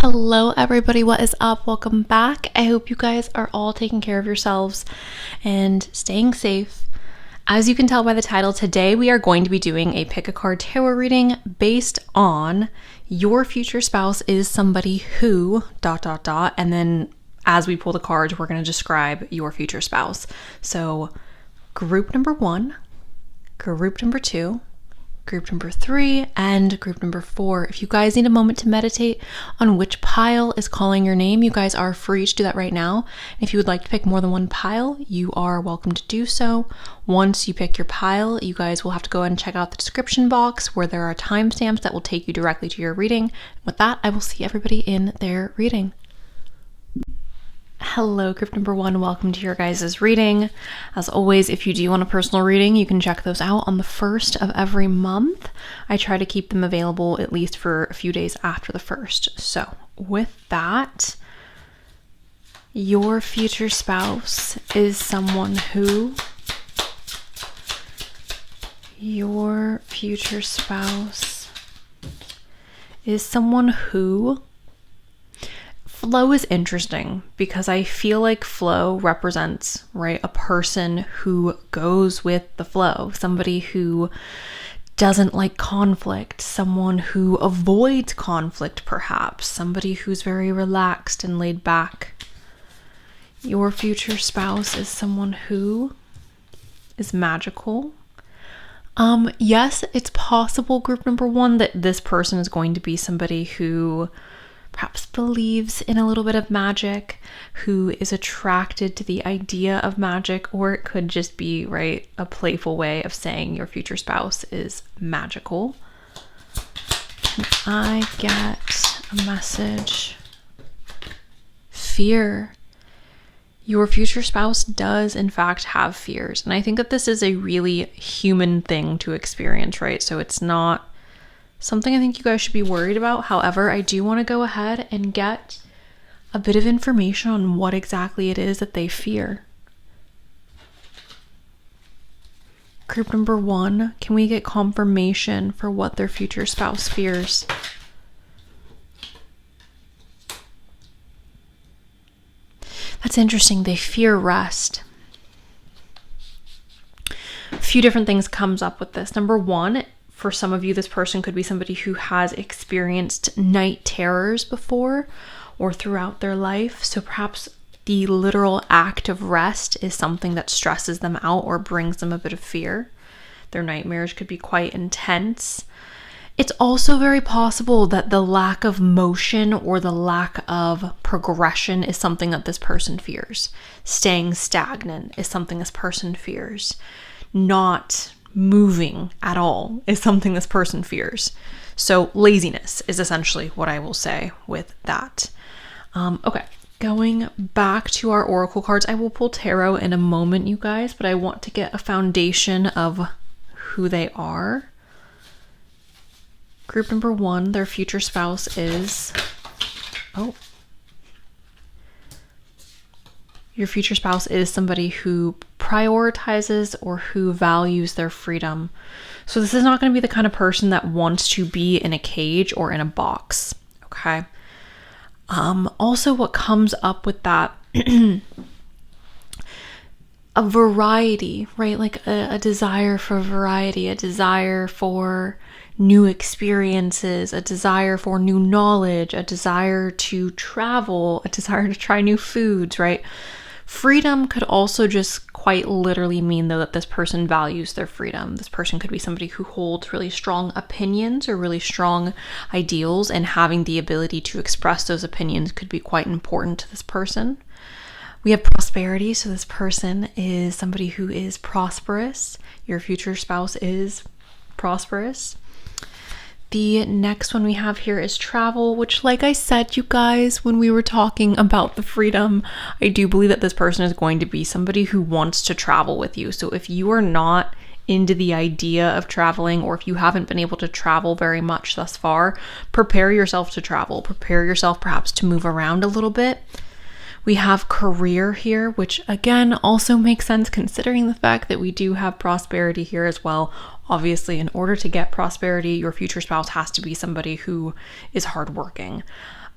Hello everybody, what is up? Welcome back. I hope you guys are all taking care of yourselves and staying safe. As you can tell by the title, today we are going to be doing a pick a card tarot reading based on your future spouse is somebody who ... and then as we pull the cards, we're going to describe your future spouse. So group number 1, group number 2, group number 3, and group number 4. If you guys need a moment to meditate on which pile is calling your name, you guys are free to do that right now. If you would like to pick more than one pile, you are welcome to do so. Once you pick your pile, you guys will have to go ahead and check out the description box where there are timestamps that will take you directly to your reading. With that, I will see everybody in their reading. Hello, group number 1. Welcome to your guys' reading. As always, if you do want a personal reading, you can check those out on the 1st of every month. I try to keep them available at least for a few days after the 1st. So with that, your future spouse is someone who... Flow is interesting because I feel like flow represents, right, a person who goes with the flow, somebody who doesn't like conflict, someone who avoids conflict perhaps, somebody who's very relaxed and laid back. Your future spouse is someone who is magical. Yes, it's possible, group number 1, that this person is going to be somebody who perhaps believes in a little bit of magic, who is attracted to the idea of magic, or it could just be, right, a playful way of saying your future spouse is magical. Can I get a message? Fear. Your future spouse does in fact have fears, and I think that this is a really human thing to experience, right? So it's not something I think you guys should be worried about. However, I do want to go ahead and get a bit of information on what exactly it is that they fear. Group number 1, can we get confirmation for what their future spouse fears? That's interesting. They fear rest. A few different things comes up with this. Number 1, for some of you, this person could be somebody who has experienced night terrors before or throughout their life. So perhaps the literal act of rest is something that stresses them out or brings them a bit of fear. Their nightmares could be quite intense. It's also very possible that the lack of motion or the lack of progression is something that this person fears. Staying stagnant is something this person fears. Not moving at all is something this person fears. So laziness is essentially what I will say with that. Okay, going back to our oracle cards, I will pull tarot in a moment, you guys, but I want to get a foundation of who they are. Group number 1, their future spouse is... Your future spouse is somebody who prioritizes or who values their freedom. So this is not going to be the kind of person that wants to be in a cage or in a box, okay? Also, what comes up with that, a variety, right? Like a desire for variety, a desire for new experiences, a desire for new knowledge, a desire to travel, a desire to try new foods, right? Freedom could also just quite literally mean, though, that this person values their freedom. This person could be somebody who holds really strong opinions or really strong ideals, and having the ability to express those opinions could be quite important to this person. We have prosperity, so this person is somebody who is prosperous. Your future spouse is prosperous. The next one we have here is travel, which, like I said, you guys, when we were talking about the freedom, I do believe that this person is going to be somebody who wants to travel with you. So if you are not into the idea of traveling, or if you haven't been able to travel very much thus far, prepare yourself to travel. Prepare yourself perhaps to move around a little bit. We have career here, which again also makes sense considering the fact that we do have prosperity here as well. Obviously, in order to get prosperity, your future spouse has to be somebody who is hardworking.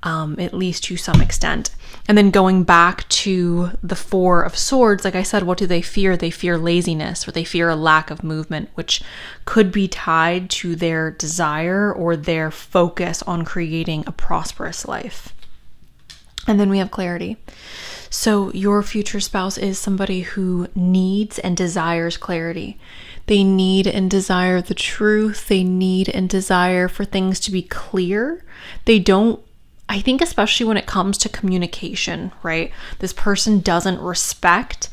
at least to some extent. And then going back to the Four of Swords, like I said, what do they fear? They fear laziness, or they fear a lack of movement, which could be tied to their desire or their focus on creating a prosperous life. And then we have clarity. So your future spouse is somebody who needs and desires clarity. They need and desire the truth. They need and desire for things to be clear. I think especially when it comes to communication, right? This person doesn't respect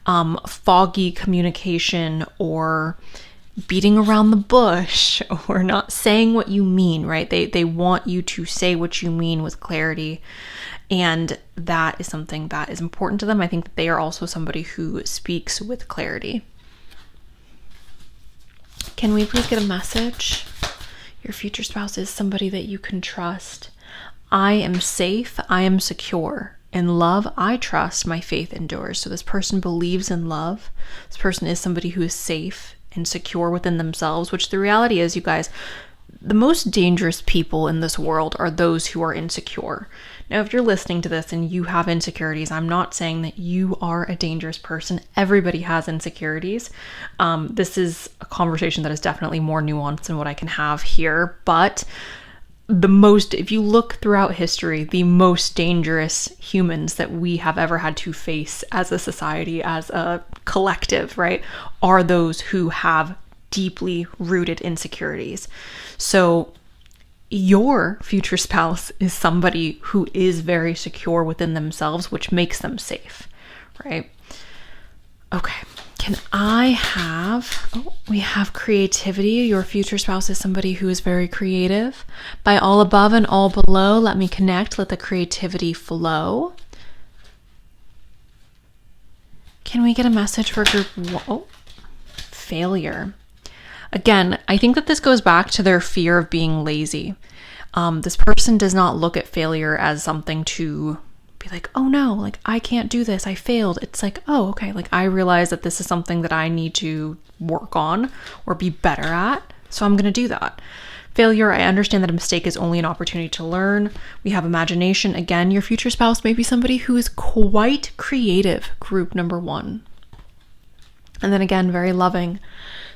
foggy communication or beating around the bush or not saying what you mean, right? They want you to say what you mean with clarity. And that is something that is important to them. I think that they are also somebody who speaks with clarity. Can we please get a message? Your future spouse is somebody that you can trust. I am safe. I am secure. In love, I trust. My faith endures. So this person believes in love. This person is somebody who is safe and secure within themselves, which the reality is, you guys, the most dangerous people in this world are those who are insecure. Now, if you're listening to this and you have insecurities, I'm not saying that you are a dangerous person. Everybody has insecurities. This is a conversation that is definitely more nuanced than what I can have here. But if you look throughout history, the most dangerous humans that we have ever had to face as a society, as a collective, right, are those who have deeply rooted insecurities. So your future spouse is somebody who is very secure within themselves, which makes them safe, right? Okay. We have creativity. Your future spouse is somebody who is very creative. By all above and all below, let me connect. Let the creativity flow. Can we get a message for group? Failure. Again, I think that this goes back to their fear of being lazy. This person does not look at failure as something to be like, oh no, like I can't do this, I failed. It's like, oh, okay, like I realize that this is something that I need to work on or be better at, so I'm going to do that. Failure, I understand that a mistake is only an opportunity to learn. We have imagination. Again, your future spouse may be somebody who is quite creative, group number 1. And then again, very loving.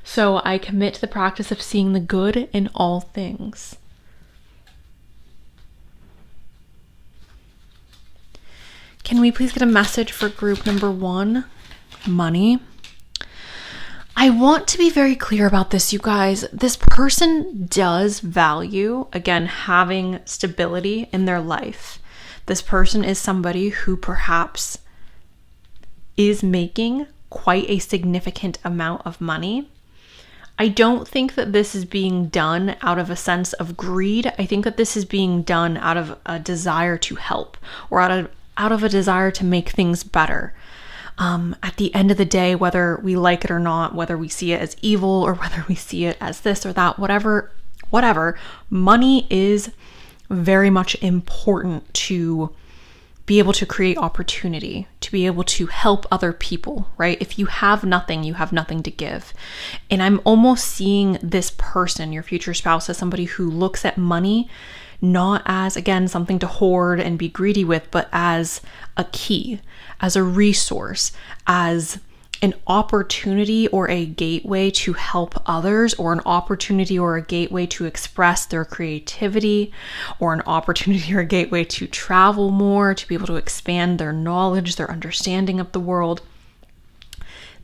So I commit to the practice of seeing the good in all things. Can we please get a message for group number 1? Money. I want to be very clear about this, you guys. This person does value, again, having stability in their life. This person is somebody who perhaps is making quite a significant amount of money. I don't think that this is being done out of a sense of greed. I think that this is being done out of a desire to help, or out of a desire to make things better. At the end of the day, whether we like it or not, whether we see it as evil or whether we see it as this or that, whatever, money is very much important to be able to create opportunity, to be able to help other people, right? If you have nothing, you have nothing to give. And I'm almost seeing this person, your future spouse, as somebody who looks at money not as, again, something to hoard and be greedy with, but as a key, as a resource, as an opportunity or a gateway to help others, or an opportunity or a gateway to express their creativity, or an opportunity or a gateway to travel more, to be able to expand their knowledge, their understanding of the world.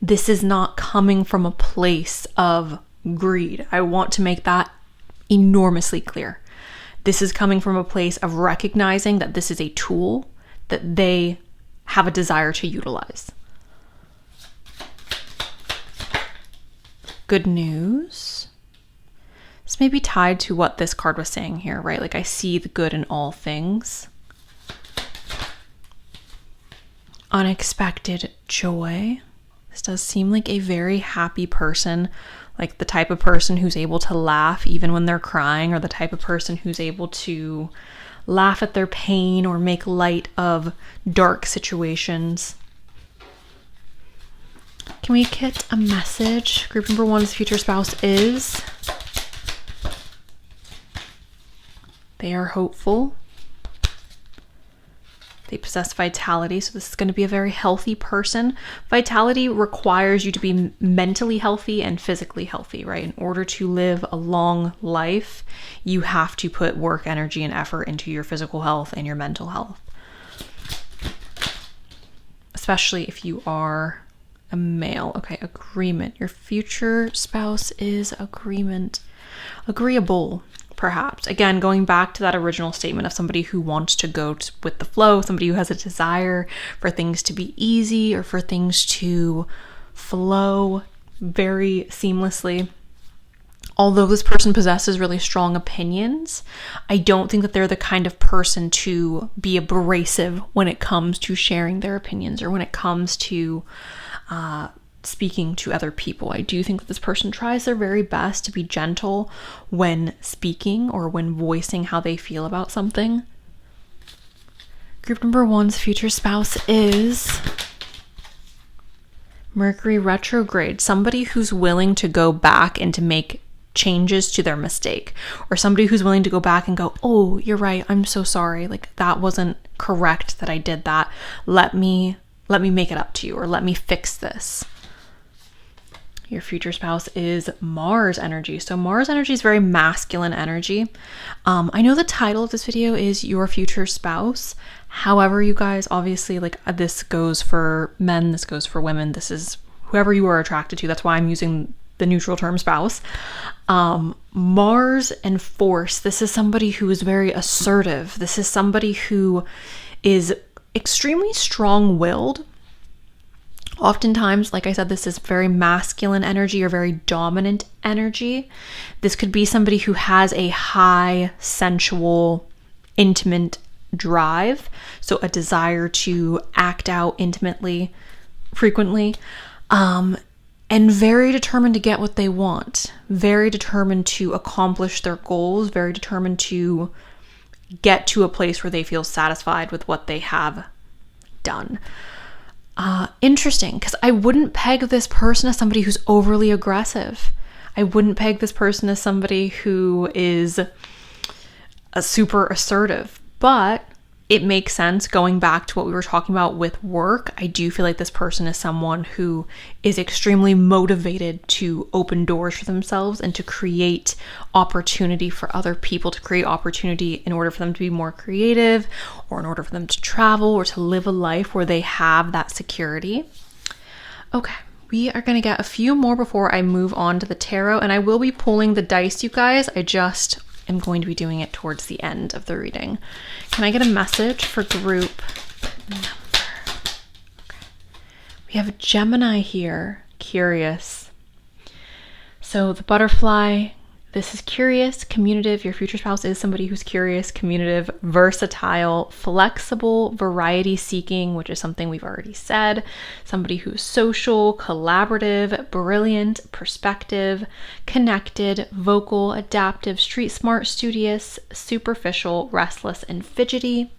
This is not coming from a place of greed. I want to make that enormously clear. This is coming from a place of recognizing that this is a tool that they have a desire to utilize. Good news. This may be tied to what this card was saying here, right? Like I see the good in all things. Unexpected joy. This does seem like a very happy person, like the type of person who's able to laugh even when they're crying, or the type of person who's able to laugh at their pain or make light of dark situations. Can we get a message? Group number 1's future spouse is, they are hopeful. They possess vitality, so this is going to be a very healthy person. Vitality requires you to be mentally healthy and physically healthy, right? In order to live a long life, you have to put work, energy, and effort into your physical health and your mental health. Especially if you are a male. Okay, agreement. Your future spouse is agreeable. Perhaps. Again, going back to that original statement of somebody who wants to go with the flow, somebody who has a desire for things to be easy or for things to flow very seamlessly. Although this person possesses really strong opinions, I don't think that they're the kind of person to be abrasive when it comes to sharing their opinions or when it comes to speaking to other people. I do think that this person tries their very best to be gentle when speaking or when voicing how they feel about something. Group number 1's future spouse is Mercury retrograde. Somebody who's willing to go back and to make changes to their mistake, or somebody who's willing to go back and go, oh, you're right, I'm so sorry, like that wasn't correct that I did that. Let me make it up to you, or let me fix this. Your future spouse is Mars energy. So Mars energy is very masculine energy. I know the title of this video is Your Future Spouse. However, you guys, obviously, like this goes for men, this goes for women. This is whoever you are attracted to. That's why I'm using the neutral term spouse. Mars and force. This is somebody who is very assertive. This is somebody who is extremely strong-willed. Oftentimes, like I said, this is very masculine energy or very dominant energy. This could be somebody who has a high, sensual, intimate drive. So a desire to act out intimately, frequently, and very determined to get what they want. Very determined to accomplish their goals. Very determined to get to a place where they feel satisfied with what they have done. Interesting, because I wouldn't peg this person as somebody who's overly aggressive. I wouldn't peg this person as somebody who is a super assertive, but it makes sense going back to what we were talking about with work. I do feel like this person is someone who is extremely motivated to open doors for themselves and to create opportunity for other people, to create opportunity in order for them to be more creative or in order for them to travel or to live a life where they have that security. Okay, we are going to get a few more before I move on to the tarot, and I will be pulling the dice, you guys. I'm going to be doing it towards the end of the reading. Can I get a message for group number? Okay. We have a Gemini here, curious. So the butterfly, this is curious, communicative. Your future spouse is somebody who's curious, communicative, versatile, flexible, variety seeking, which is something we've already said. Somebody who's social, collaborative, brilliant, perspective, connected, vocal, adaptive, street smart, studious, superficial, restless, and fidgety.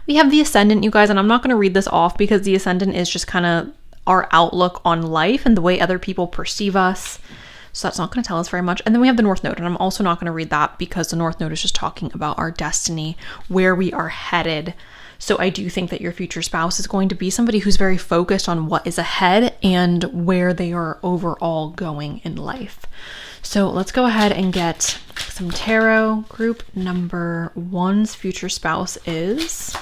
We have the ascendant, you guys, and I'm not going to read this off because the ascendant is just kind of our outlook on life and the way other people perceive us. So that's not going to tell us very much. And then we have the North Node, and I'm also not going to read that because the North Node is just talking about our destiny, where we are headed. So I do think that your future spouse is going to be somebody who's very focused on what is ahead and where they are overall going in life. So let's go ahead and get some tarot. Group number 1's future spouse is...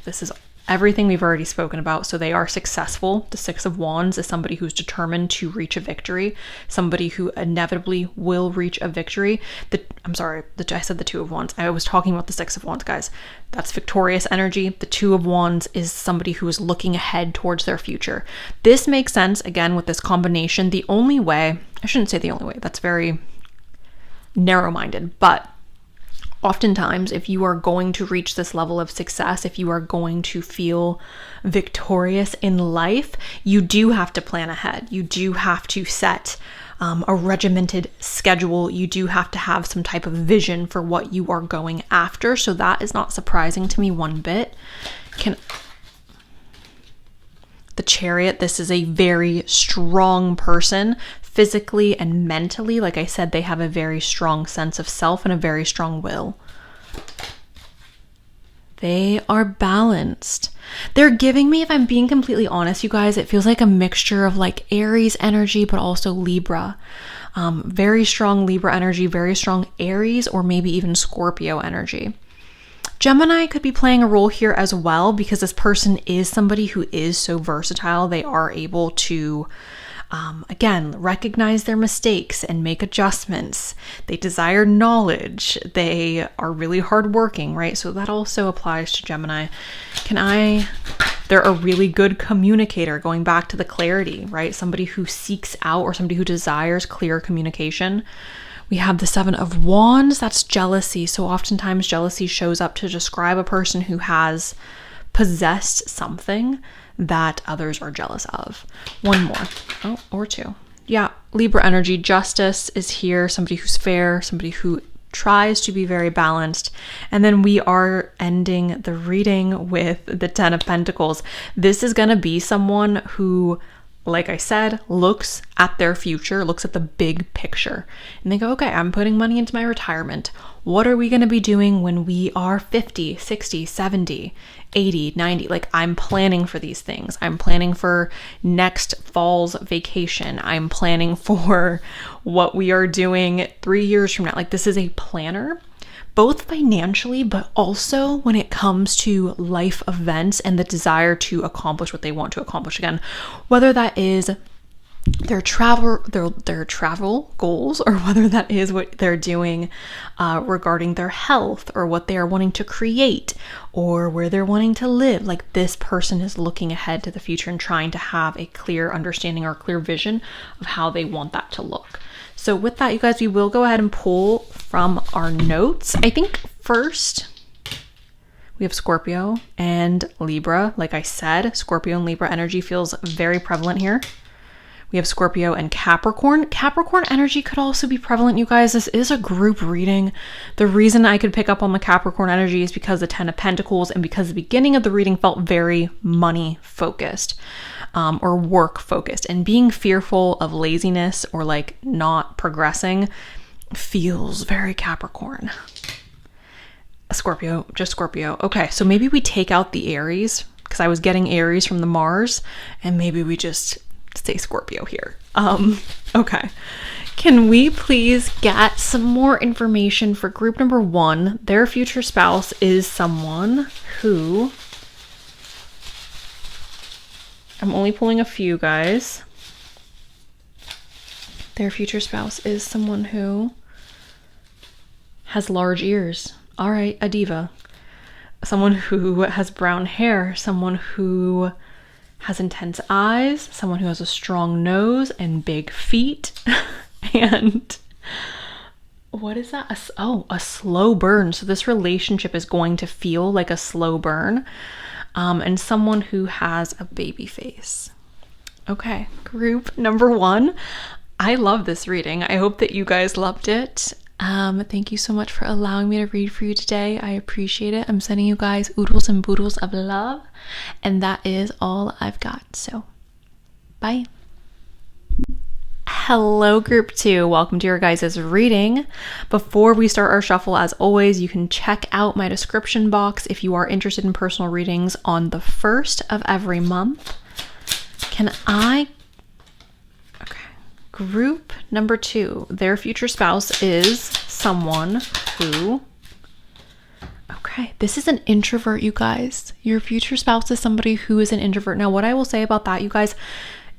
This is everything we've already spoken about. So they are successful. The Six of Wands is somebody who's determined to reach a victory, somebody who inevitably will reach a victory. I said the Two of Wands. I was talking about the Six of Wands, guys. That's victorious energy. The Two of Wands is somebody who is looking ahead towards their future. This makes sense, again, with this combination. The only way, I shouldn't say the only way, that's very narrow-minded, but oftentimes, if you are going to reach this level of success, if you are going to feel victorious in life, you do have to plan ahead. You do have to set a regimented schedule. You do have to have some type of vision for what you are going after. So that is not surprising to me one bit. The Chariot, this is a very strong person. Physically and mentally, like I said, they have a very strong sense of self and a very strong will. They are balanced. They're giving me, if I'm being completely honest, you guys, it feels like a mixture of like Aries energy, but also Libra. Very strong Libra energy, very strong Aries, or maybe even Scorpio energy. Gemini could be playing a role here as well, because this person is somebody who is so versatile. They are able to again, recognize their mistakes and make adjustments. They desire knowledge. They are really hardworking, right? So that also applies to Gemini. They're a really good communicator, going back to the clarity, right? Somebody who seeks out or somebody who desires clear communication. We have the 7 of Wands. That's jealousy. So oftentimes jealousy shows up to describe a person who has possessed something that others are jealous of. One more. Or 2. Yeah, Libra energy. Justice is here. Somebody who's fair, somebody who tries to be very balanced. And then we are ending the reading with the 10 of Pentacles. This is going to be someone who, like I said, looks at their future, looks at the big picture, and they go, okay, I'm putting money into my retirement. What are we going to be doing when we are 50, 60, 70, 80, 90? Like, I'm planning for these things. I'm planning for next fall's vacation. I'm planning for what we are doing 3 years from now. Like, this is a planner, both financially, but also when it comes to life events and the desire to accomplish what they want to accomplish. Again, whether that is their travel goals, or whether that is what they're doing regarding their health, or what they are wanting to create, or where they're wanting to live. Like, this person is looking ahead to the future and trying to have a clear understanding or clear vision of how they want that to look. So with that, you guys, we will go ahead and pull from our notes. I think first we have Scorpio and Libra. Like I said, Scorpio and Libra energy feels very prevalent here. We have Scorpio and Capricorn. Capricorn energy could also be prevalent, you guys. This is a group reading. The reason I could pick up on the Capricorn energy is because the 10 of Pentacles, and because the beginning of the reading felt very money focused, or work focused, and being fearful of laziness or like not progressing feels very Capricorn. Scorpio, just Scorpio. Okay, so maybe we take out the Aries, because I was getting Aries from the Mars, and maybe we just say Scorpio here. Okay. Can we please get some more information for group number 1? Their future spouse is someone who, I'm only pulling a few, guys. Their future spouse is someone who has large ears. All right, a diva. Someone who has brown hair, someone who has intense eyes, someone who has a strong nose and big feet. And what is that? A slow burn. So this relationship is going to feel like a slow burn. And someone who has a baby face. Okay, group number 1. I love this reading. I hope that you guys loved it. Thank you so much for allowing me to read for you today. I appreciate it. I'm sending you guys oodles and boodles of love. And that is all I've got. So, bye. Hello, group 2. Welcome to your guys' reading. Before we start our shuffle, as always, you can check out my description box if you are interested in personal readings on the 1st of every month. Group number 2, their future spouse is someone who, okay, this is an introvert, you guys. Your future spouse is somebody who is an introvert. Now, what I will say about that, you guys,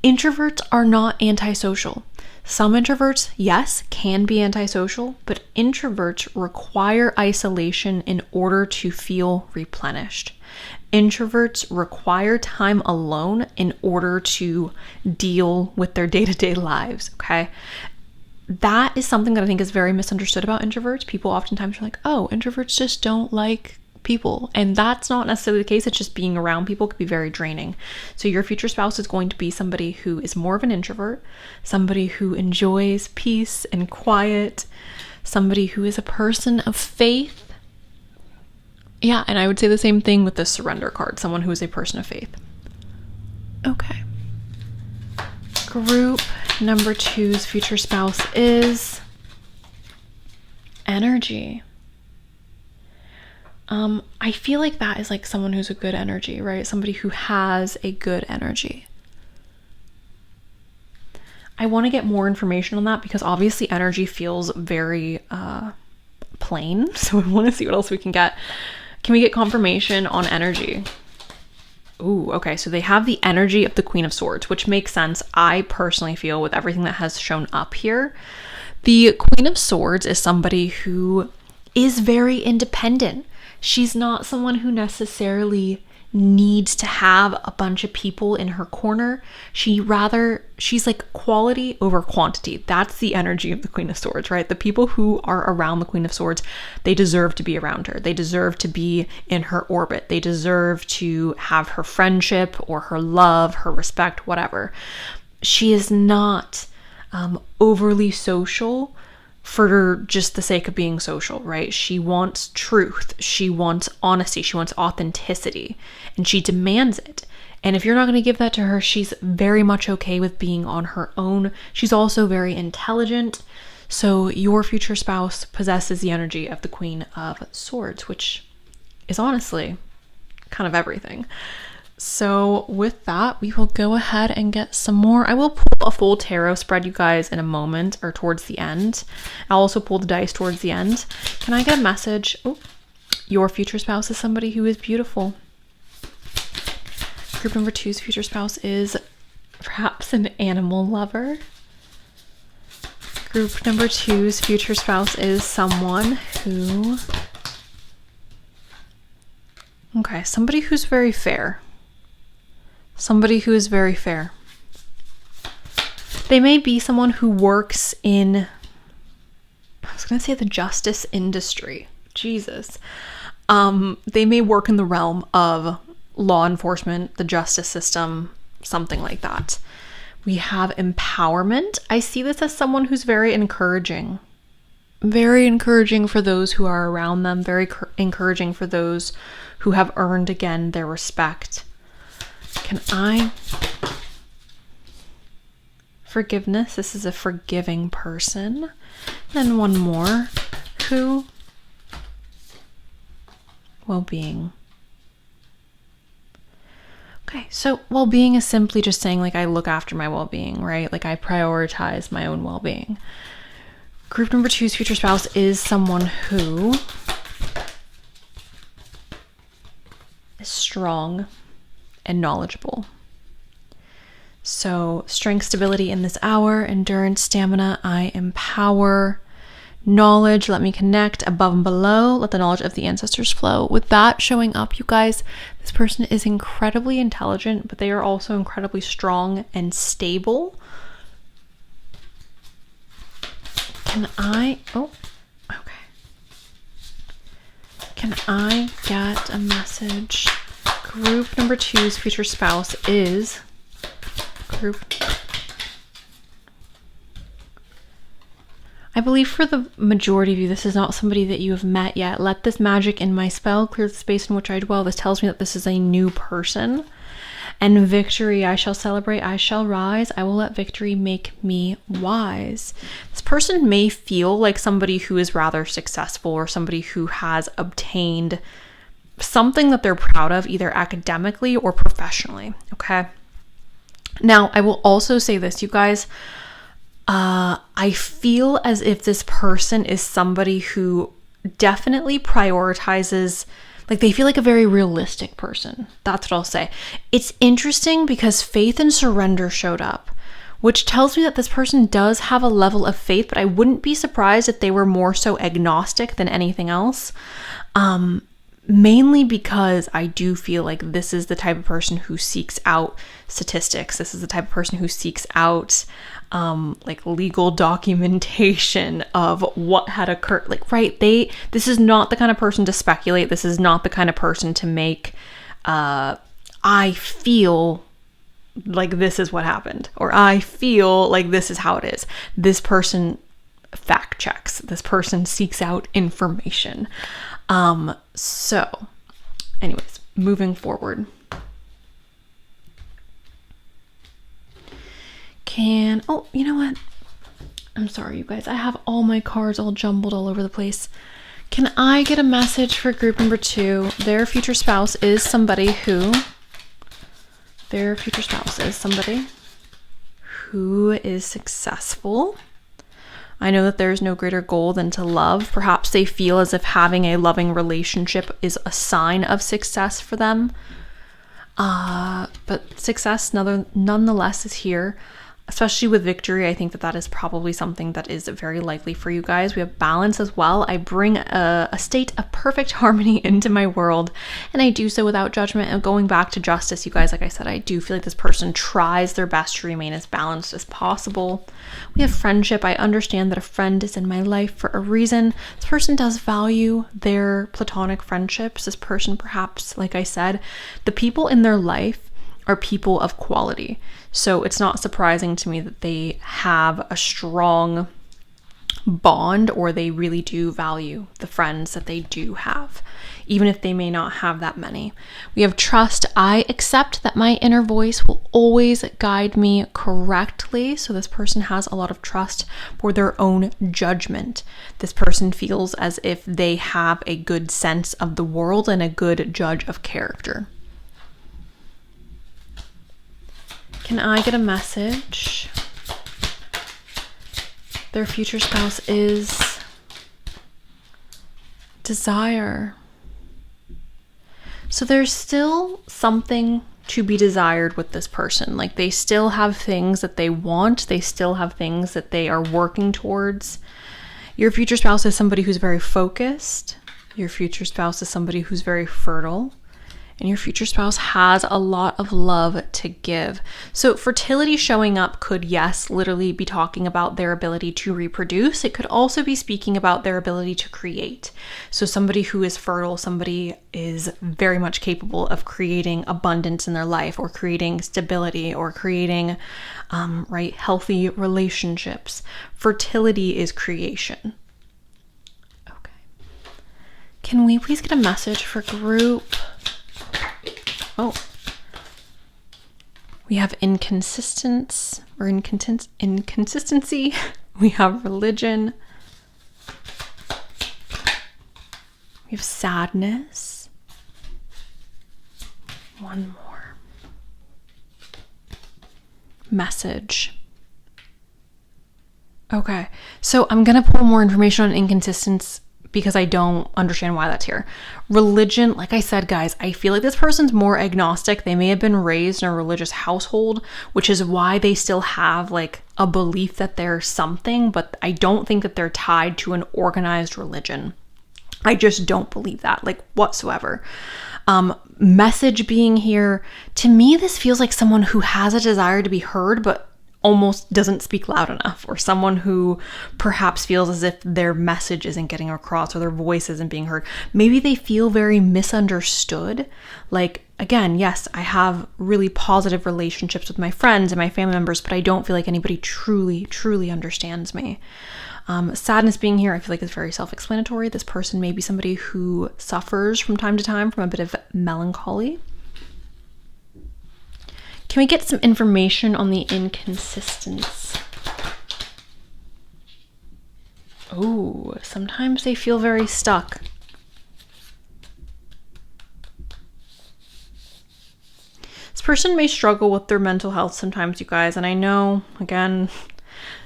introverts are not antisocial. Some introverts, yes, can be antisocial, but introverts require isolation in order to feel replenished. Introverts require time alone in order to deal with their day-to-day lives, okay? That is something that I think is very misunderstood about introverts. People oftentimes are like, oh, introverts just don't like people. And that's not necessarily the case. It's just being around people could be very draining. So your future spouse is going to be somebody who is more of an introvert, somebody who enjoys peace and quiet, somebody who is a person of faith. Yeah, and I would say the same thing with the surrender card, someone who is a person of faith. Okay. Group number 2's future spouse is energy. I feel like that is like someone who's a good energy, right? Somebody who has a good energy. I want to get more information on that because obviously energy feels very plain. So I want to see what else we can get. Can we get confirmation on energy? Ooh, okay. So they have the energy of the Queen of Swords, which makes sense. I personally feel with everything that has shown up here. The Queen of Swords is somebody who is very independent. She's not someone who necessarily needs to have a bunch of people in her corner. She's like quality over quantity. That's the energy of the Queen of Swords, right? The people who are around the Queen of Swords, they deserve to be around her. They deserve to be in her orbit. They deserve to have her friendship or her love, her respect, whatever. She is not overly social for just the sake of being social, right? She wants truth. She wants honesty. She wants authenticity, and she demands it. And if you're not going to give that to her, she's very much okay with being on her own. She's also very intelligent. So your future spouse possesses the energy of the Queen of Swords, which is honestly kind of everything. So with that, we will go ahead and get some more. I will pull a full tarot spread, you guys, in a moment or towards the end. I'll also pull the dice towards the end. Can I get a message? Oh, your future spouse is somebody who is beautiful. Group number 2's future spouse is perhaps an animal lover. Group number 2's future spouse is someone who... Okay, somebody who's very fair. Somebody who is very fair. They may be someone who works in, I was going to say the justice industry. Jesus. They may work in the realm of law enforcement, the justice system, something like that. We have empowerment. I see this as someone who's very encouraging. Very encouraging for those who are around them. Very encouraging for those who have earned, again, their respect. Forgiveness. This is a forgiving person. Then one more. Who? Well-being. Okay, so well-being is simply just saying, like, I look after my well-being, right? Like, I prioritize my own well-being. Group number 2's future spouse is someone who is strong and knowledgeable. So strength, stability in this hour, endurance, stamina, I empower. Knowledge, let me connect above and below, let the knowledge of the ancestors flow. With that showing up, you guys, this person is incredibly intelligent, but they are also incredibly strong and stable. Can I get a message? Group number 2's future spouse is I believe for the majority of you, this is not somebody that you have met yet. Let this magic in my spell clear the space in which I dwell. This tells me that this is a new person. And victory I shall celebrate, I shall rise. I will let victory make me wise. This person may feel like somebody who is rather successful or somebody who has obtained something that they're proud of, either academically or professionally, okay? Now, I will also say this, you guys. I feel as if this person is somebody who definitely prioritizes, like, they feel like a very realistic person. That's what I'll say. It's interesting because faith and surrender showed up, which tells me that this person does have a level of faith, but I wouldn't be surprised if they were more so agnostic than anything else. Mainly because I do feel like this is the type of person who seeks out statistics. This is the type of person who seeks out like legal documentation of what had occurred. Like, right, this is not the kind of person to speculate. This is not the kind of person to make I feel like this is what happened, or I feel like this is how it is. This person fact checks. This person seeks out information. So anyways, moving forward. You know what? I'm sorry, you guys. I have all my cards all jumbled all over the place. Can I get a message for group number 2? Their future spouse is somebody who is successful. I know that there's no greater goal than to love. Perhaps they feel as if having a loving relationship is a sign of success for them. But success nonetheless is here. Especially with victory, I think that is probably something that is very likely for you guys. We have balance as well. I bring a state of perfect harmony into my world, and I do so without judgment. And going back to justice, you guys, like I said, I do feel like this person tries their best to remain as balanced as possible. We have friendship. I understand that a friend is in my life for a reason. This person does value their platonic friendships. This person, perhaps, like I said, the people in their life are people of quality. So it's not surprising to me that they have a strong bond, or they really do value the friends that they do have, even if they may not have that many. We have trust. I accept that my inner voice will always guide me correctly. So this person has a lot of trust for their own judgment. This person feels as if they have a good sense of the world and a good judge of character. Can I get a message? Their future spouse is desire. So there's still something to be desired with this person. Like, they still have things that they want. They still have things that they are working towards. Your future spouse is somebody who's very focused. Your future spouse is somebody who's very fertile. And your future spouse has a lot of love to give. So fertility showing up could, yes, literally be talking about their ability to reproduce. It could also be speaking about their ability to create. So somebody who is fertile, somebody is very much capable of creating abundance in their life, or creating stability, or creating healthy relationships. Fertility is creation. Okay. Can we please get a message for group? Oh, we have inconsistency. We have religion. We have sadness. One more. Message. Okay, so I'm going to pull more information on inconsistency because I don't understand why that's here. Religion, like I said, guys, I feel like this person's more agnostic. They may have been raised in a religious household, which is why they still have like a belief that they're something, but I don't think that they're tied to an organized religion. I just don't believe that, like, whatsoever. Message being here, to me, this feels like someone who has a desire to be heard, but almost doesn't speak loud enough, or someone who perhaps feels as if their message isn't getting across, or their voice isn't being heard. Maybe they feel very misunderstood. Like, again, yes, I have really positive relationships with my friends and my family members, but I don't feel like anybody truly understands me. Sadness being here, I feel like is very self-explanatory. This person may be somebody who suffers from time to time from a bit of melancholy. Can we get some information on the inconsistency? Oh, sometimes they feel very stuck. This person may struggle with their mental health sometimes, you guys. And I know, again,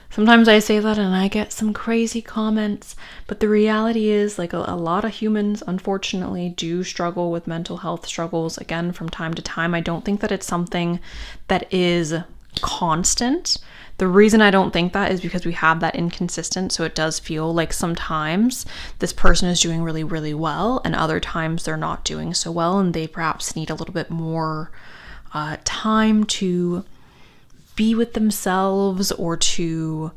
sometimes I say that and I get some crazy comments, but the reality is, like, a lot of humans, unfortunately, do struggle with mental health struggles, again, from time to time. I don't think that it's something that is constant. The reason I don't think that is because we have that inconsistent, so it does feel like sometimes this person is doing really, really well, and other times they're not doing so well, and they perhaps need a little bit more time to be with themselves, or to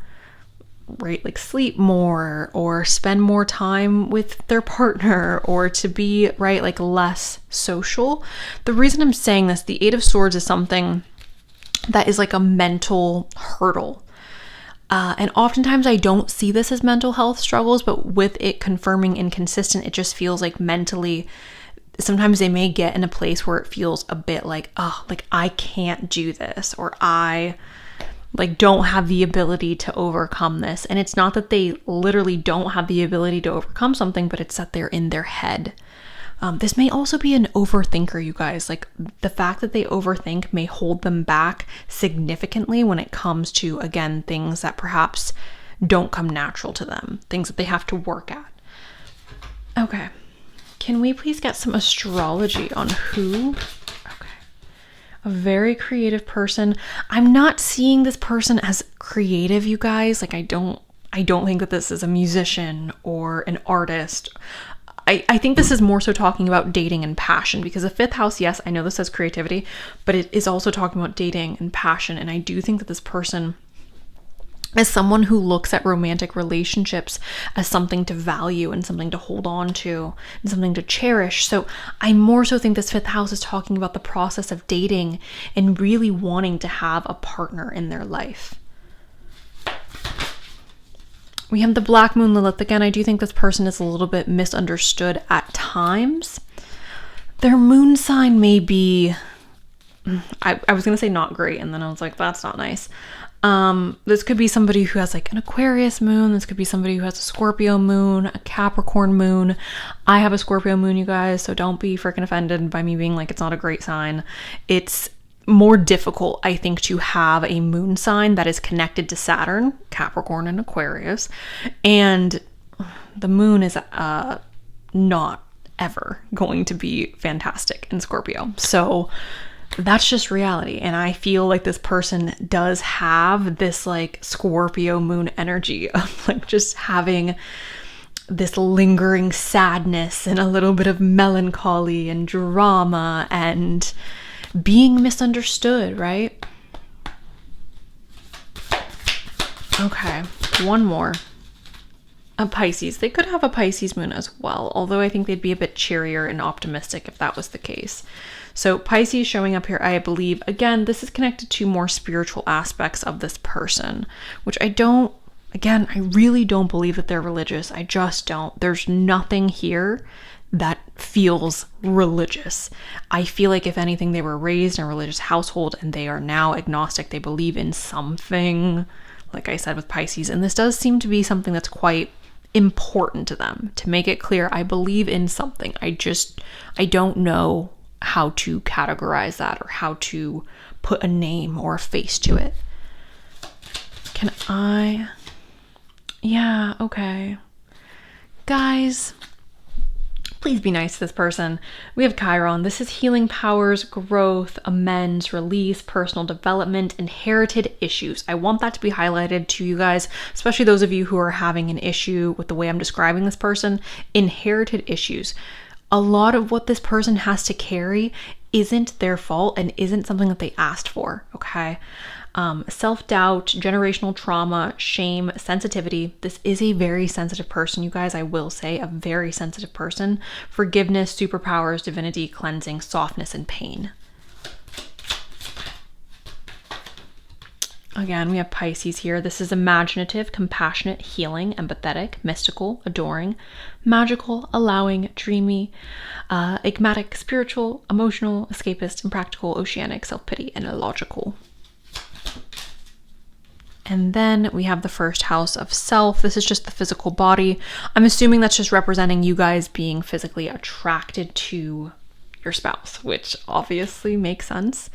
sleep more, or spend more time with their partner, or to be less social. The reason I'm saying this, the Eight of Swords is something that is like a mental hurdle. And oftentimes I don't see this as mental health struggles, but with it confirming inconsistent, it just feels like mentally, sometimes they may get in a place where it feels a bit like, oh, like I can't do this, or I like don't have the ability to overcome this. And it's not that they literally don't have the ability to overcome something, but it's that they're in their head. This may also be an overthinker, you guys. Like the fact that they overthink may hold them back significantly when it comes to, again, things that perhaps don't come natural to them, things that they have to work at. Okay. Can we please get some astrology on who? Okay. A very creative person. I'm not seeing this person as creative, you guys. Like I don't think that this is a musician or an artist. I think this is more so talking about dating and passion, because the 5th house, yes, I know this says creativity, but it is also talking about dating and passion. And I do think that this person is someone who looks at romantic relationships as something to value and something to hold on to and something to cherish. So I more so think this 5th house is talking about the process of dating and really wanting to have a partner in their life. We have the Black Moon Lilith. Again, I do think this person is a little bit misunderstood at times. Their moon sign may be, I was going to say not great, and then I was like, that's not nice. This could be somebody who has like an Aquarius moon. This could be somebody who has a Scorpio moon, a Capricorn moon. I have a Scorpio moon, you guys, so don't be freaking offended by me being like, it's not a great sign. It's more difficult, I think, to have a moon sign that is connected to Saturn, Capricorn, and Aquarius. And the moon is not ever going to be fantastic in Scorpio. So that's just reality. And I feel like this person does have this like Scorpio moon energy of like just having this lingering sadness and a little bit of melancholy and drama and being misunderstood, right? Okay, one more. A Pisces. They could have a Pisces moon as well, although I think they'd be a bit cheerier and optimistic if that was the case. So Pisces showing up here, I believe, again, this is connected to more spiritual aspects of this person, which I really don't believe that they're religious. I just don't. There's nothing here that feels religious. I feel like if anything, they were raised in a religious household and they are now agnostic. They believe in something, like I said with Pisces, and this does seem to be something that's quite important to them. To make it clear, I believe in something. I don't know how to categorize that or how to put a name or a face to it. Yeah, okay. Guys, please be nice to this person. We have Chiron. This is healing powers, growth, amends, release, personal development, inherited issues. I want that to be highlighted to you guys, especially those of you who are having an issue with the way I'm describing this person. Inherited issues. A lot of what this person has to carry isn't their fault and isn't something that they asked for, okay? Self-doubt, generational trauma, shame, sensitivity. This is a very sensitive person, you guys. I will say a very sensitive person. Forgiveness, superpowers, divinity, cleansing, softness, and pain. Again, we have Pisces here. This is imaginative, compassionate, healing, empathetic, mystical, adoring, magical, allowing, dreamy, enigmatic, spiritual, emotional, escapist, impractical, oceanic, self-pity, and illogical. And then we have the first house of self. This is just the physical body. I'm assuming that's just representing you guys being physically attracted to your spouse, which obviously makes sense.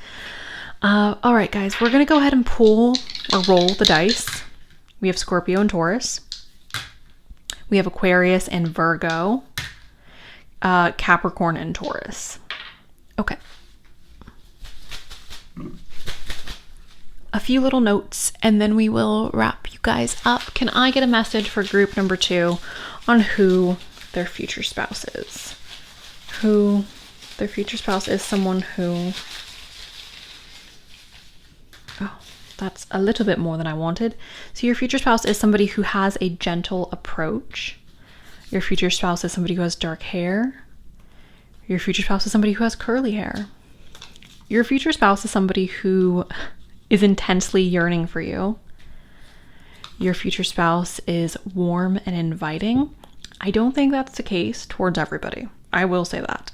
All right, guys, we're going to go ahead and pull or roll the dice. We have Scorpio and Taurus. We have Aquarius and Virgo. Capricorn and Taurus. Okay. A few little notes, and then we will wrap you guys up. Can I get a message for group number 2 on who their future spouse is? Who their future spouse is someone who... Oh, that's a little bit more than I wanted. So your future spouse is somebody who has a gentle approach. Your future spouse is somebody who has dark hair. Your future spouse is somebody who has curly hair. Your future spouse is somebody who is intensely yearning for you. Your future spouse is warm and inviting. I don't think that's the case towards everybody. I will say that.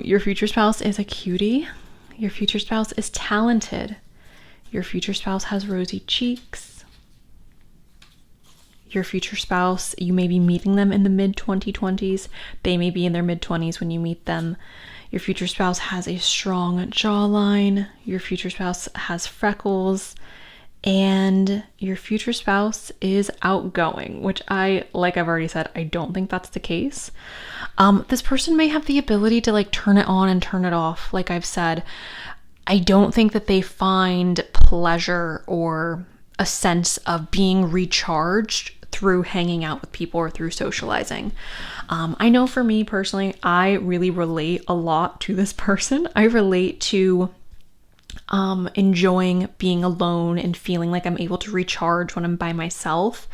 Your future spouse is a cutie. Your future spouse is talented. Your future spouse has rosy cheeks. Your future spouse, you may be meeting them in the mid-2020s. They may be in their mid-20s when you meet them. Your future spouse has a strong jawline. Your future spouse has freckles. And your future spouse is outgoing, which like I've already said, I don't think that's the case. This person may have the ability to like turn it on and turn it off. Like I've said, I don't think that they find pleasure or a sense of being recharged through hanging out with people or through socializing. I know for me personally, I really relate a lot to this person. I relate to enjoying being alone and feeling like I'm able to recharge when I'm by myself.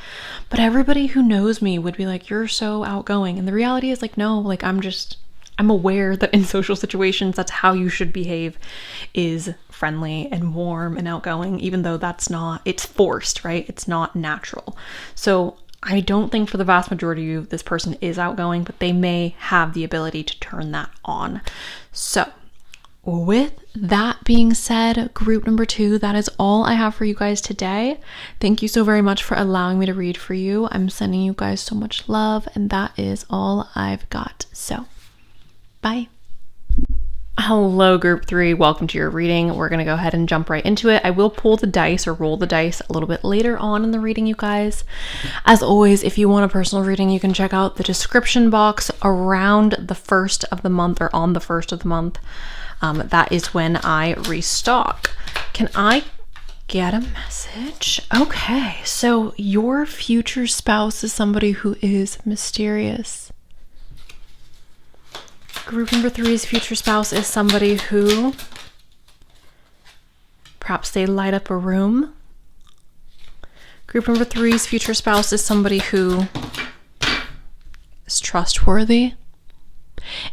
But everybody who knows me would be like, you're so outgoing. And the reality is like, no, like I'm aware that in social situations, that's how you should behave, is friendly and warm and outgoing, even though it's forced, right? It's not natural. So I don't think for the vast majority of you, this person is outgoing, but they may have the ability to turn that on. So with that being said, group number 2, that is all I have for you guys today. Thank you so very much for allowing me to read for you. I'm sending you guys so much love, and that is all I've got. So, bye. Hello, group 3. Welcome to your reading. We're going to go ahead and jump right into it. I will pull the dice or roll the dice a little bit later on in the reading, you guys. As always, if you want a personal reading, you can check out the description box around the 1st of the month or on the 1st of the month. That is when I restock. Can I get a message? Okay, so your future spouse is somebody who is mysterious. Group number 3's future spouse is somebody who perhaps they light up a room. Group number 3's future spouse is somebody who is trustworthy.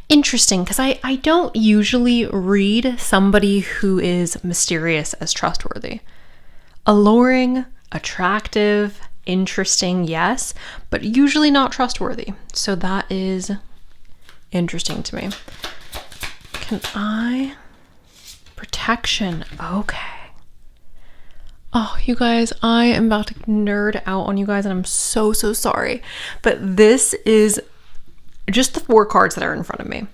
Interesting, because I don't usually read somebody who is mysterious as trustworthy. Alluring, attractive, interesting, yes, but usually not trustworthy. So that is interesting to me. Protection, okay. Oh, you guys, I am about to nerd out on you guys, and I'm so sorry. But this is just the 4 cards that are in front of me.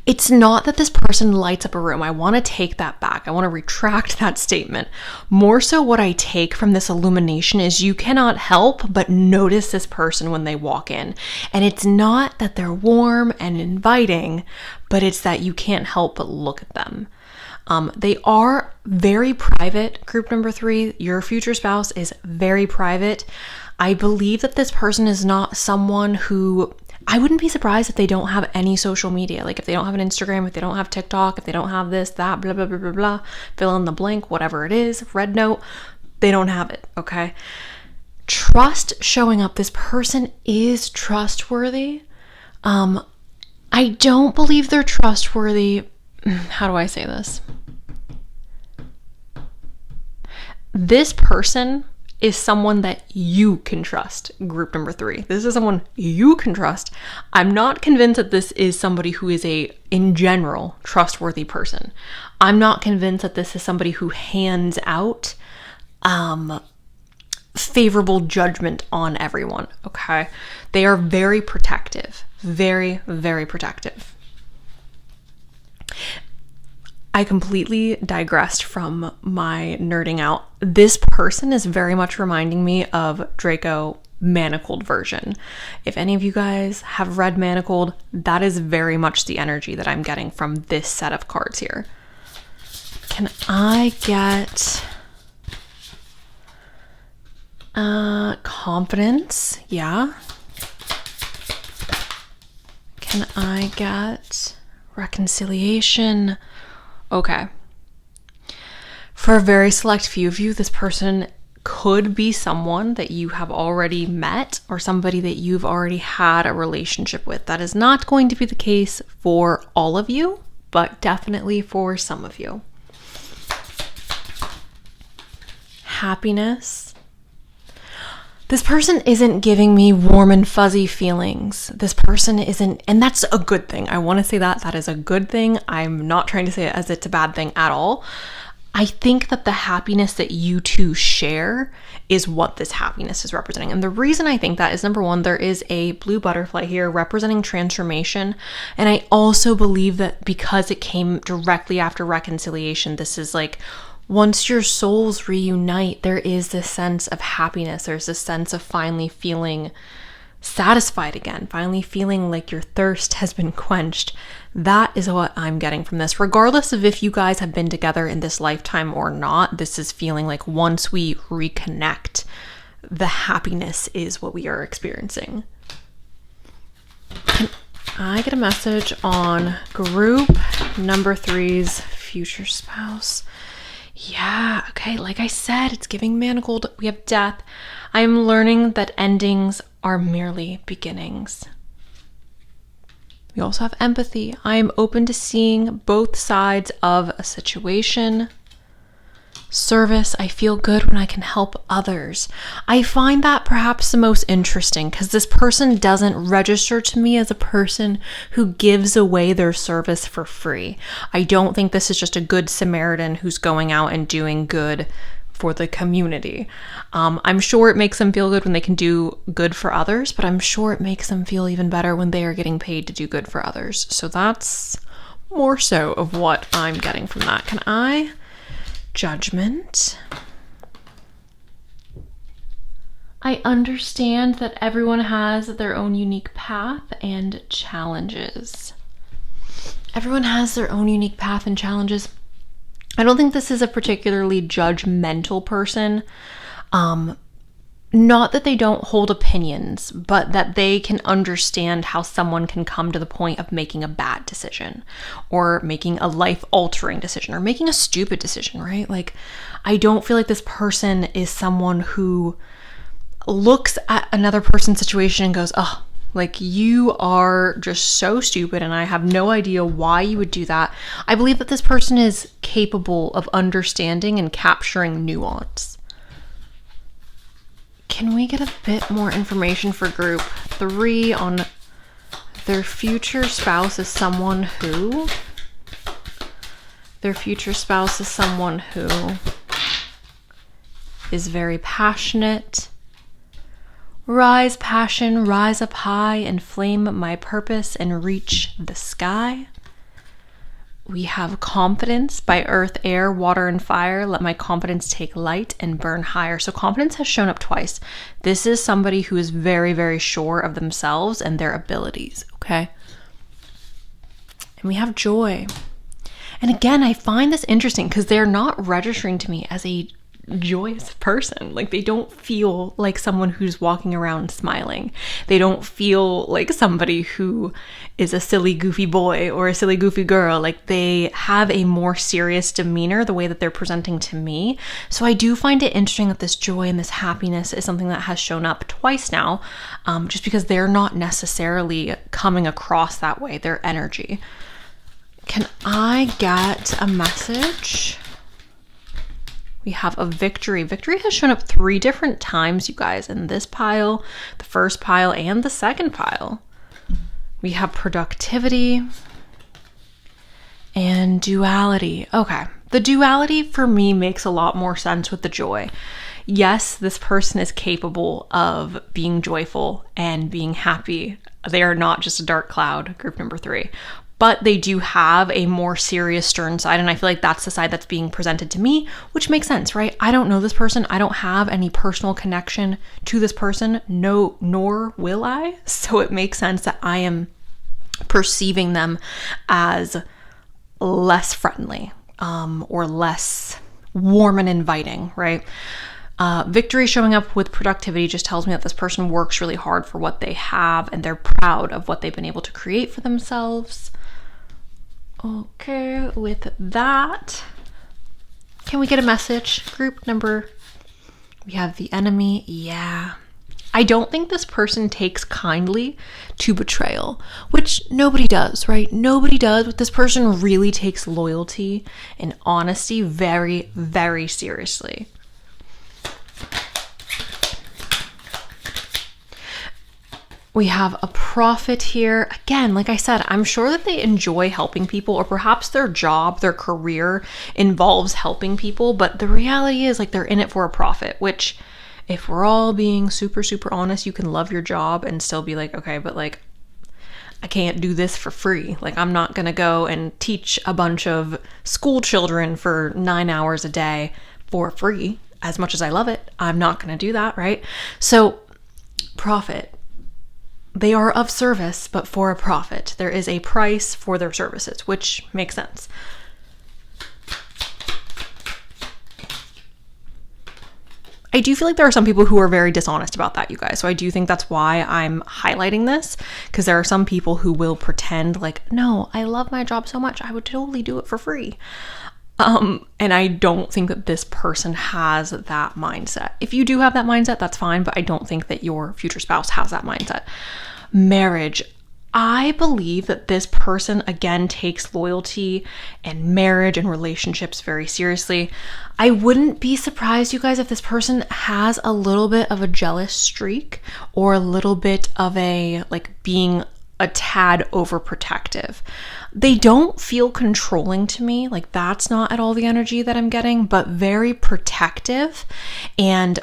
It's not that this person lights up a room. I want to take that back. I want to retract that statement. More so what I take from this illumination is you cannot help but notice this person when they walk in. And it's not that they're warm and inviting, but it's that you can't help but look at them. They are very private. Group number 3, your future spouse is very private. I believe that this person is not someone who, I wouldn't be surprised if they don't have any social media. Like if they don't have an Instagram, if they don't have TikTok, if they don't have this, that, blah, blah, blah, blah, blah, fill in the blank, whatever it is, red note, they don't have it, okay? Trust showing up. This person is trustworthy. I don't believe they're trustworthy. How do I say this? This person is someone that you can trust, group number 3. This is someone you can trust. I'm not convinced that this is somebody who is in general, trustworthy person. I'm not convinced that this is somebody who hands out favorable judgment on everyone, okay? They are very protective, very, very protective. I completely digressed from my nerding out. This person is very much reminding me of Draco Manacled version. If any of you guys have read Manacled, that is very much the energy that I'm getting from this set of cards here. Can I get confidence? Yeah. Can I get reconciliation? Okay. For a very select few of you, this person could be someone that you have already met or somebody that you've already had a relationship with. That is not going to be the case for all of you, but definitely for some of you. Happiness. This person isn't giving me warm and fuzzy feelings. This person isn't, and that's a good thing. I want to say that is a good thing. I'm not trying to say it as it's a bad thing at all. I think that the happiness that you two share is what this happiness is representing. And the reason I think that is, number one, there is a blue butterfly here representing transformation. And I also believe that because it came directly after reconciliation, this is like, once your souls reunite, there is this sense of happiness. There's this sense of finally feeling satisfied again, finally feeling like your thirst has been quenched. That is what I'm getting from this. Regardless of if you guys have been together in this lifetime or not, this is feeling like once we reconnect, the happiness is what we are experiencing. Can I get a message on group number 3's future spouse? Yeah, okay, like I said, it's giving manacled. We have death. I am learning that endings are merely beginnings. We also have empathy. I am open to seeing both sides of a situation. Service. I feel good when I can help others. I find that perhaps the most interesting because this person doesn't register to me as a person who gives away their service for free. I don't think this is just a good Samaritan who's going out and doing good for the community. I'm sure it makes them feel good when they can do good for others, but I'm sure it makes them feel even better when they are getting paid to do good for others. So that's more so of what I'm getting from that. Can I? Judgment. I understand that everyone has their own unique path and challenges. Everyone has their own unique path and challenges. I don't think this is a particularly judgmental person. Not that they don't hold opinions, but that they can understand how someone can come to the point of making a bad decision or making a life-altering decision or making a stupid decision, right? Like, I don't feel like this person is someone who looks at another person's situation and goes, oh, like, you are just so stupid and I have no idea why you would do that. I believe that this person is capable of understanding and capturing nuance. Can we get a bit more information for group 3 on their future spouse is someone who? Their future spouse is someone who is very passionate. Rise, passion, rise up high and flame my purpose and reach the sky. We have confidence by earth, air, water, and fire. Let my confidence take light and burn higher. So confidence has shown up twice. This is somebody who is very, very sure of themselves and their abilities, okay? And we have joy. And again, I find this interesting because they're not registering to me as a joyous person. Like, they don't feel like someone who's walking around smiling. They don't feel like somebody who is a silly goofy boy or a silly goofy girl. Like, they have a more serious demeanor the way that they're presenting to me. So I do find it interesting that this joy and this happiness is something that has shown up twice now, just because they're not necessarily coming across that way, their energy. Can I get a message? We have a victory. Victory has shown up 3 different times, you guys, in this pile, the first pile, and the second pile. We have productivity and duality. Okay, the duality for me makes a lot more sense with the joy. Yes, this person is capable of being joyful and being happy. They are not just a dark cloud, group number 3. But they do have a more serious, stern side. And I feel like that's the side that's being presented to me, which makes sense, right? I don't know this person. I don't have any personal connection to this person. No, nor will I. So it makes sense that I am perceiving them as less friendly, or less warm and inviting, right? Victory showing up with productivity just tells me that this person works really hard for what they have and they're proud of what they've been able to create for themselves. Okay, with that, can we get a message? Group number, we have the enemy. Yeah. I don't think this person takes kindly to betrayal, which nobody does, right? Nobody does, but this person really takes loyalty and honesty very, very seriously. We have a prophet here. Again, like I said, I'm sure that they enjoy helping people, or perhaps their job, their career involves helping people. But the reality is, like, they're in it for a profit, which, if we're all being super, super honest, you can love your job and still be like, okay, but like, I can't do this for free. Like, I'm not going to go and teach a bunch of school children for 9 hours a day for free. As much as I love it, I'm not going to do that, right? So, profit. They are of service, but for a profit. There is a price for their services, which makes sense. I do feel like there are some people who are very dishonest about that, you guys. So I do think that's why I'm highlighting this, because there are some people who will pretend like, no, I love my job so much, I would totally do it for free. And I don't think that this person has that mindset. If you do have that mindset, that's fine, but I don't think that your future spouse has that mindset. Marriage. I believe that this person, again, takes loyalty and marriage and relationships very seriously. I wouldn't be surprised, you guys, if this person has a little bit of a jealous streak, or a little bit of a, like, being a tad overprotective. They don't feel controlling to me. Like, that's not at all the energy that I'm getting, but very protective. And,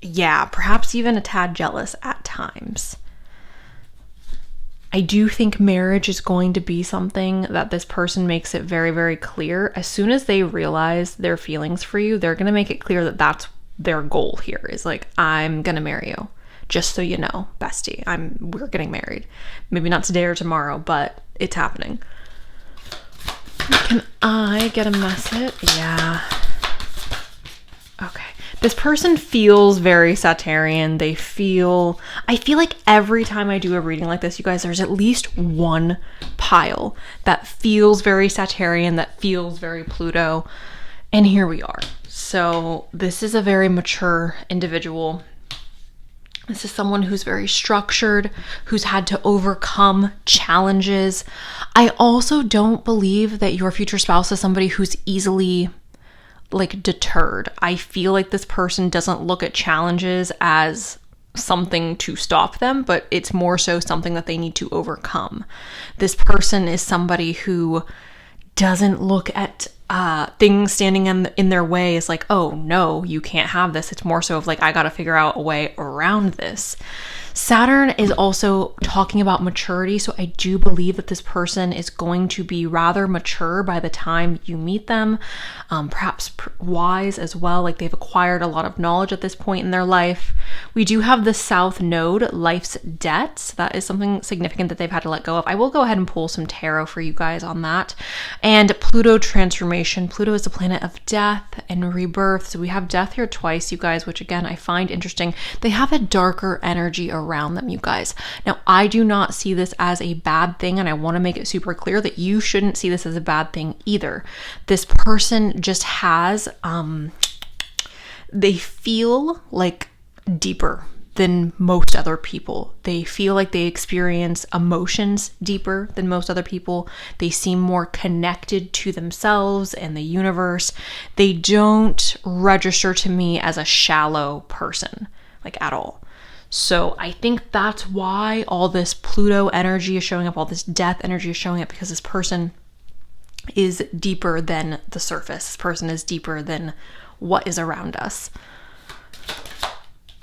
yeah, perhaps even a tad jealous at times. I do think marriage is going to be something that this person makes it very, very clear. As soon as they realize their feelings for you, they're going to make it clear that that's their goal here, is like, I'm going to marry you. Just so you know, bestie, we're getting married. Maybe not today or tomorrow, but it's happening. Can I get a message? Yeah. Okay. This person feels very Saturnian. I feel like every time I do a reading like this, you guys, there's at least one pile that feels very Saturnian, that feels very Pluto. And here we are. So this is a very mature individual. This is someone who's very structured, who's had to overcome challenges. I also don't believe that your future spouse is somebody who's easily, like, deterred. I feel like this person doesn't look at challenges as something to stop them, but it's more so something that they need to overcome. This person is somebody who doesn't look at things standing in their way as like, oh no, you can't have this. It's more so of like, I got to figure out a way around this. Saturn is also talking about maturity, so I do believe that this person is going to be rather mature by the time you meet them, perhaps wise as well, like they've acquired a lot of knowledge at this point in their life. We do have the South Node, life's debts. That is something significant that they've had to let go of. I will go ahead and pull some tarot for you guys on that. And Pluto transformation. Pluto is the planet of death and rebirth, so we have death here twice, you guys, which again, I find interesting. They have a darker energy around them, you guys. Now, I do not see this as a bad thing, and I want to make it super clear that you shouldn't see this as a bad thing either. This person just has, they feel like deeper than most other people. They feel like they experience emotions deeper than most other people. They seem more connected to themselves and the universe. They don't register to me as a shallow person, like, at all. So I think that's why all this Pluto energy is showing up, all this death energy is showing up, because this person is deeper than the surface. This person is deeper than what is around us.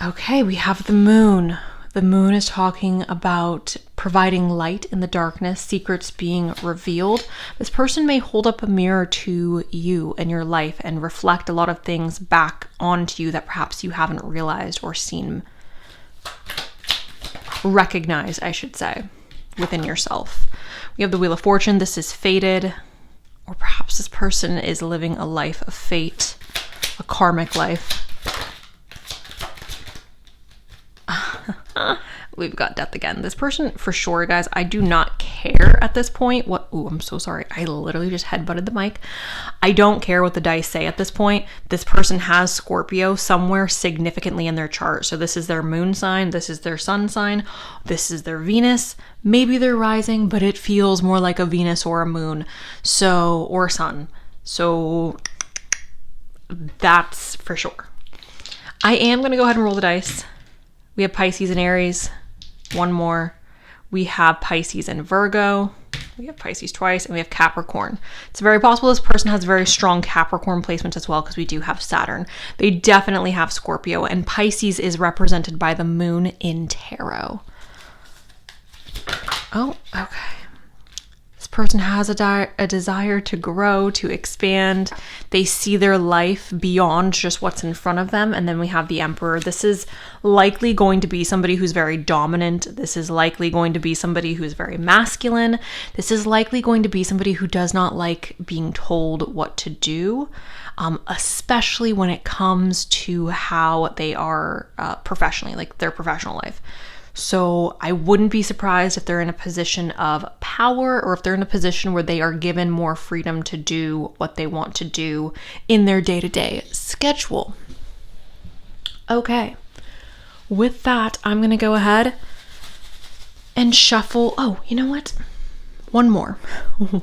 Okay, we have the moon. The moon is talking about providing light in the darkness, secrets being revealed. This person may hold up a mirror to you and your life and reflect a lot of things back onto you that perhaps you haven't realized or seen, recognized, I should say, within yourself. We have the Wheel of Fortune. This is fated, or perhaps this person is living a life of fate, a karmic life. We've got death again. This person, for sure, guys, I do not care at this point what, ooh, I'm so sorry. I literally just headbutted the mic. I don't care what the dice say at this point. This person has Scorpio somewhere significantly in their chart. So this is their moon sign. This is their sun sign. This is their Venus. Maybe they're rising, but it feels more like a Venus or a moon. So, or sun. So that's for sure. I am going to go ahead and roll the dice. We have Pisces and Aries. One more. We have Pisces and Virgo. We have Pisces twice, and we have Capricorn. It's very possible this person has very strong Capricorn placement as well, because we do have Saturn. They definitely have Scorpio, and Pisces is represented by the moon in tarot. Oh, okay. This person has a desire to grow, to expand. They see their life beyond just what's in front of them. And then we have the Emperor. This is likely going to be somebody who's very dominant. This is likely going to be somebody who's very masculine. This is likely going to be somebody who does not like being told what to do, especially when it comes to how they are professionally, like their professional life. So I wouldn't be surprised if they're in a position of power, or if they're in a position where they are given more freedom to do what they want to do in their day-to-day schedule. Okay. With that, I'm going to go ahead and shuffle. Oh, you know what? One more.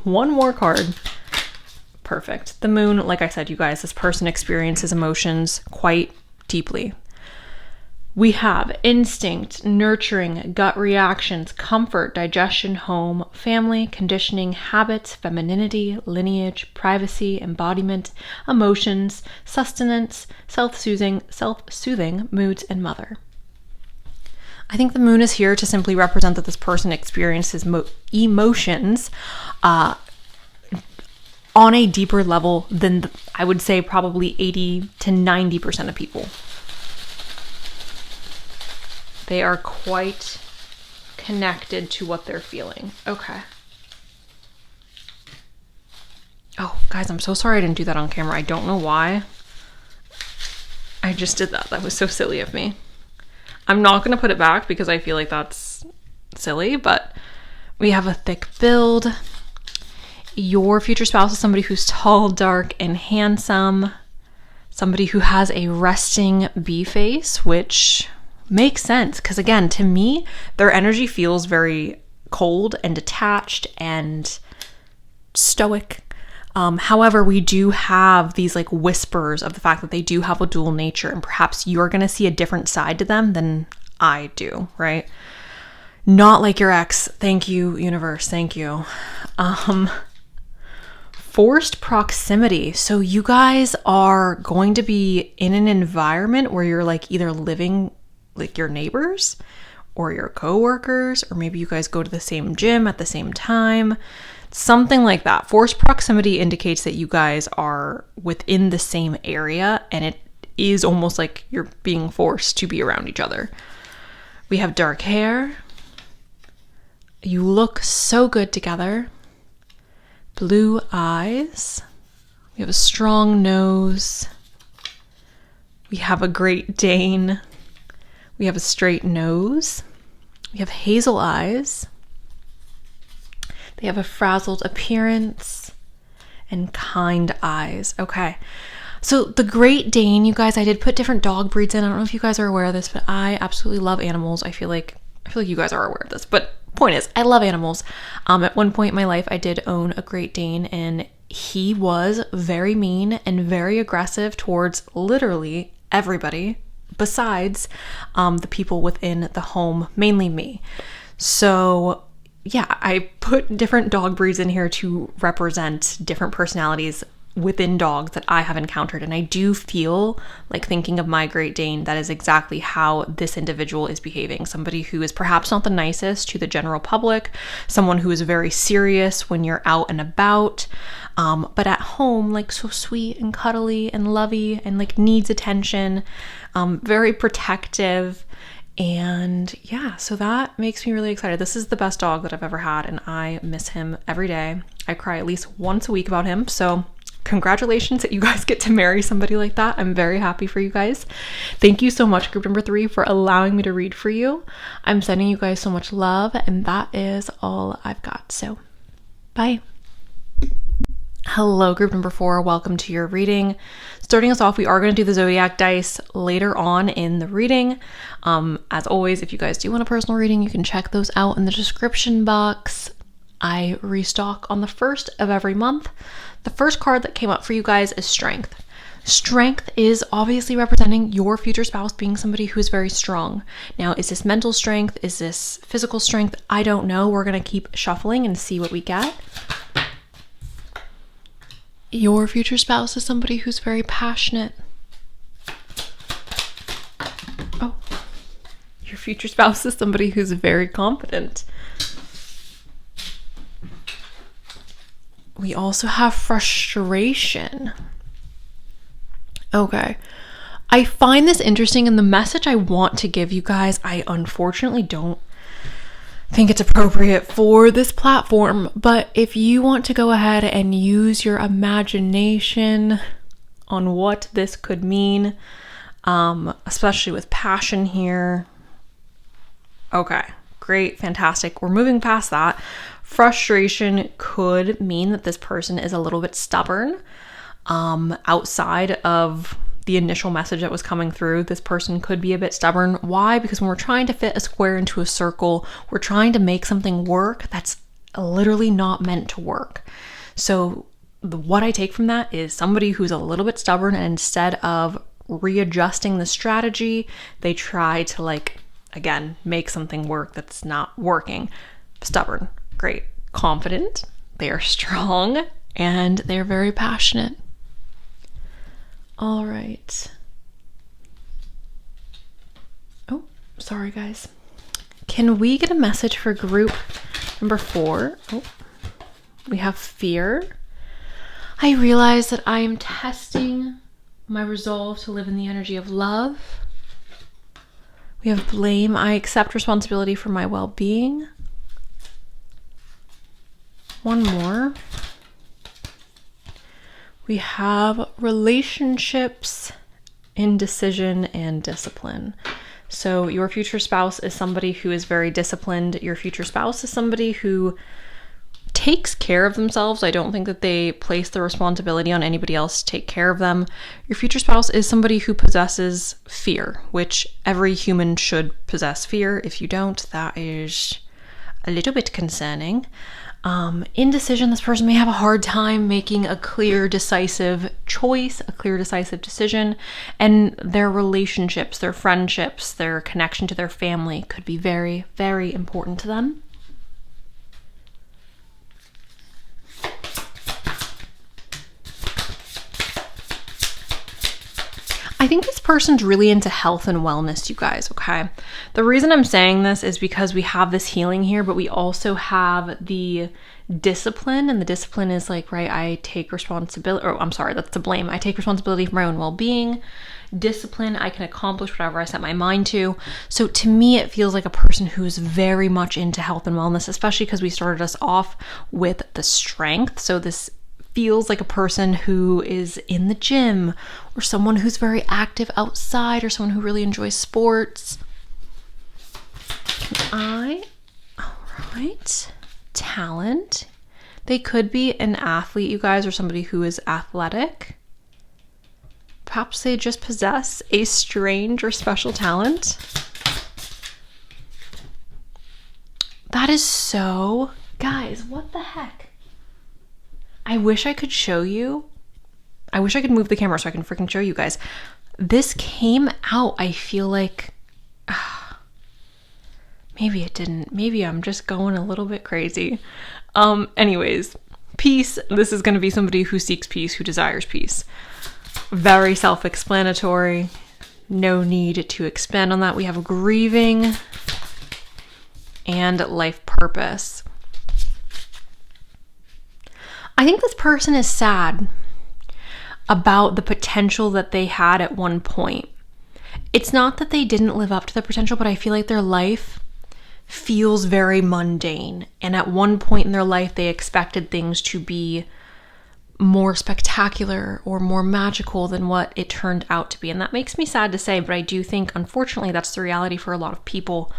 One more card. Perfect. The moon, like I said, you guys, this person experiences emotions quite deeply. We have instinct, nurturing, gut reactions, comfort, digestion, home, family, conditioning, habits, femininity, lineage, privacy, embodiment, emotions, sustenance, self-soothing, moods, and mother. I think the moon is here to simply represent that this person experiences emotions on a deeper level than I would say probably 80 to 90% of people. They are quite connected to what they're feeling. Okay. Oh, guys, I'm so sorry I didn't do that on camera. I don't know why. I just did that. That was so silly of me. I'm not going to put it back because I feel like that's silly, but we have a thick build. Your future spouse is somebody who's tall, dark, and handsome. Somebody who has a resting bee face, which makes sense, because again, to me, their energy feels very cold and detached and stoic. However, we do have these like whispers of the fact that they do have a dual nature, and perhaps you're going to see a different side to them than I do, right? Not like your ex. Thank you, universe. Thank you. Forced proximity. So you guys are going to be in an environment where you're like either living like your neighbors or your coworkers, or maybe you guys go to the same gym at the same time, something like that. Forced proximity indicates that you guys are within the same area, and it is almost like you're being forced to be around each other. We have dark hair. You look so good together. Blue eyes. We have a strong nose. We have a Great Dane. We have a straight nose. We have hazel eyes. They have a frazzled appearance and kind eyes. Okay. So the Great Dane, you guys, I did put different dog breeds in. I don't know if you guys are aware of this, but I absolutely love animals. I feel like you guys are aware of this, but point is, I love animals. At one point in my life, I did own a Great Dane, and he was very mean and very aggressive towards literally everybody besides the people within the home, mainly me. So yeah, I put different dog breeds in here to represent different personalities within dogs that I have encountered. And I do feel like, thinking of my Great Dane, that is exactly how this individual is behaving. Somebody who is perhaps not the nicest to the general public, someone who is very serious when you're out and about, but at home, like so sweet and cuddly and lovey and like needs attention, very protective. And yeah, so that makes me really excited. This is the best dog that I've ever had, and I miss him every day. I cry at least once a week about him. So congratulations that you guys get to marry somebody like that. I'm very happy for you guys. Thank you so much, group number 3, for allowing me to read for you. I'm sending you guys so much love, and that is all I've got. So bye. Hello, group number 4. Welcome to your reading. Starting us off, we are going to do the zodiac dice later on in the reading. As always, if you guys do want a personal reading, you can check those out in the description box. I restock on the 1st of every month. The first card that came up for you guys is Strength. Strength is obviously representing your future spouse being somebody who is very strong. Now, is this mental strength? Is this physical strength? I don't know. We're going to keep shuffling and see what we get. Your future spouse is somebody who's very passionate. Oh, your future spouse is somebody who's very confident. We also have frustration. Okay. I find this interesting, and the message I want to give you guys, I unfortunately don't think it's appropriate for this platform, but if you want to go ahead and use your imagination on what this could mean, especially with passion here. Okay, great, fantastic. We're moving past that. Frustration could mean that this person is a little bit stubborn. Outside of the initial message that was coming through, this person could be a bit stubborn. Why? Because when we're trying to fit a square into a circle, we're trying to make something work that's literally not meant to work. So what I take from that is somebody who's a little bit stubborn, and instead of readjusting the strategy, they try to again, make something work that's not working. Stubborn, great. Confident, they are strong, and they're very passionate. All right. Oh, sorry guys. Can we get a message for group number 4? Oh, we have fear. I realize that I am testing my resolve to live in the energy of love. We have blame. I accept responsibility for my well-being. One more. We have relationships, indecision, and discipline. So your future spouse is somebody who is very disciplined. Your future spouse is somebody who takes care of themselves. I don't think that they place the responsibility on anybody else to take care of them. Your future spouse is somebody who possesses fear, which every human should possess fear. If you don't, that is a little bit concerning. Indecision, this person may have a hard time making a clear, decisive choice, a clear, decisive decision, and their relationships, their friendships, their connection to their family could be very, very important to them. I think this person's really into health and wellness, you guys, okay? The reason I'm saying this is because we have this healing here, but we also have the discipline, and the discipline is I take responsibility, or I'm sorry, that's the blame. I take responsibility for my own well-being. Discipline, I can accomplish whatever I set my mind to. So to me, it feels like a person who's very much into health and wellness, especially because we started us off with the strength. So this feels like a person who is in the gym, or someone who's very active outside, or someone who really enjoys sports. All right. Talent. They could be an athlete, you guys, or somebody who is athletic. Perhaps they just possess a strange or special talent. That is so... Guys, what the heck? I wish I could show you. I wish I could move the camera so I can freaking show you guys. This came out, I feel like... maybe it didn't. Maybe I'm just going a little bit crazy. Anyways, peace. This is going to be somebody who seeks peace, who desires peace. Very self-explanatory. No need to expand on that. We have grieving and life purpose. I think this person is sad about the potential that they had at one point. It's not that they didn't live up to the potential, but I feel like their life feels very mundane. And at one point in their life, they expected things to be more spectacular or more magical than what it turned out to be. And that makes me sad to say, but I do think, unfortunately, that's the reality for a lot of people.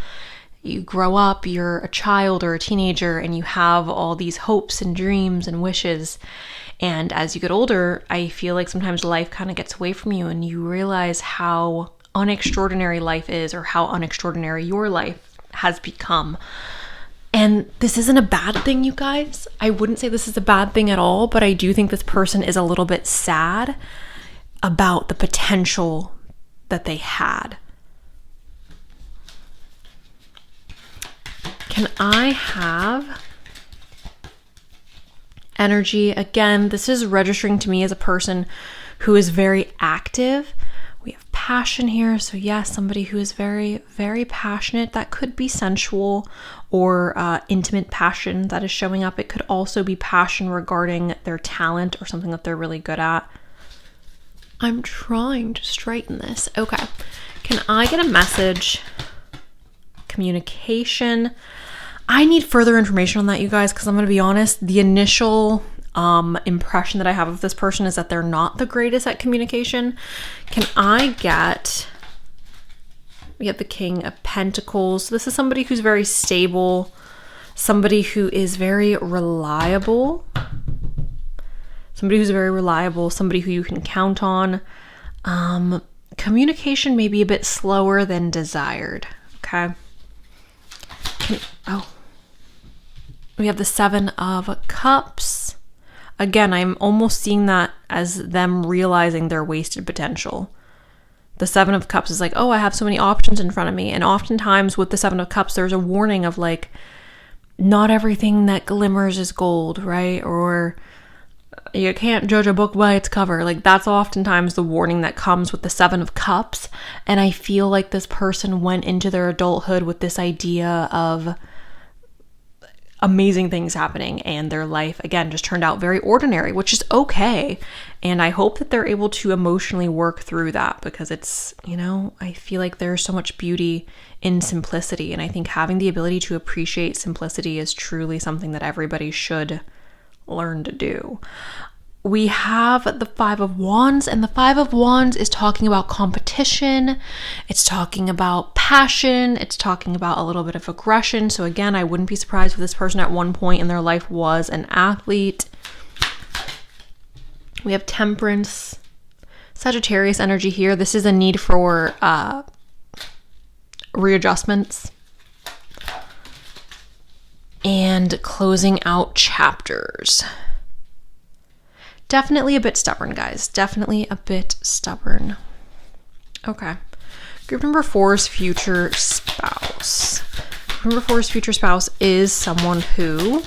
You grow up, you're a child or a teenager, and you have all these hopes and dreams and wishes. And as you get older, I feel like sometimes life kind of gets away from you, and you realize how unextraordinary life is, or how unextraordinary your life has become. And this isn't a bad thing, you guys. I wouldn't say this is a bad thing at all, but I do think this person is a little bit sad about the potential that they had. Can I have energy? Again, this is registering to me as a person who is very active. We have passion here. So yes, somebody who is very, very passionate. That could be sensual or intimate passion that is showing up. It could also be passion regarding their talent or something that they're really good at. I'm trying to straighten this. Okay. Can I get a message? Communication. I need further information on that, you guys, because I'm going to be honest. The initial impression that I have of this person is that they're not the greatest at communication. Can I get... We have the King of Pentacles. So this is somebody who's very stable. Somebody who is very reliable. Somebody who's very reliable. Somebody who you can count on. Communication may be a bit slower than desired. Okay. We have the Seven of Cups. Again, I'm almost seeing that as them realizing their wasted potential. The Seven of Cups is like, oh, I have so many options in front of me. And oftentimes with the Seven of Cups, there's a warning of like, not everything that glimmers is gold, right? Or you can't judge a book by its cover. Like that's oftentimes the warning that comes with the Seven of Cups. And I feel like this person went into their adulthood with this idea of amazing things happening, and their life again just turned out very ordinary, which is okay. And I hope that they're able to emotionally work through that, because it's, you know, I feel like there's so much beauty in simplicity, and I think having the ability to appreciate simplicity is truly something that everybody should learn to do. We have the Five of Wands, and the Five of Wands is talking about competition. It's talking about passion. It's talking about a little bit of aggression. So again, I wouldn't be surprised if this person at one point in their life was an athlete. We have Temperance, Sagittarius energy here. This is a need for readjustments and closing out chapters. Definitely a bit stubborn, guys. Definitely a bit stubborn. Okay. Group number 4's future spouse. Group number 4's future spouse is someone who...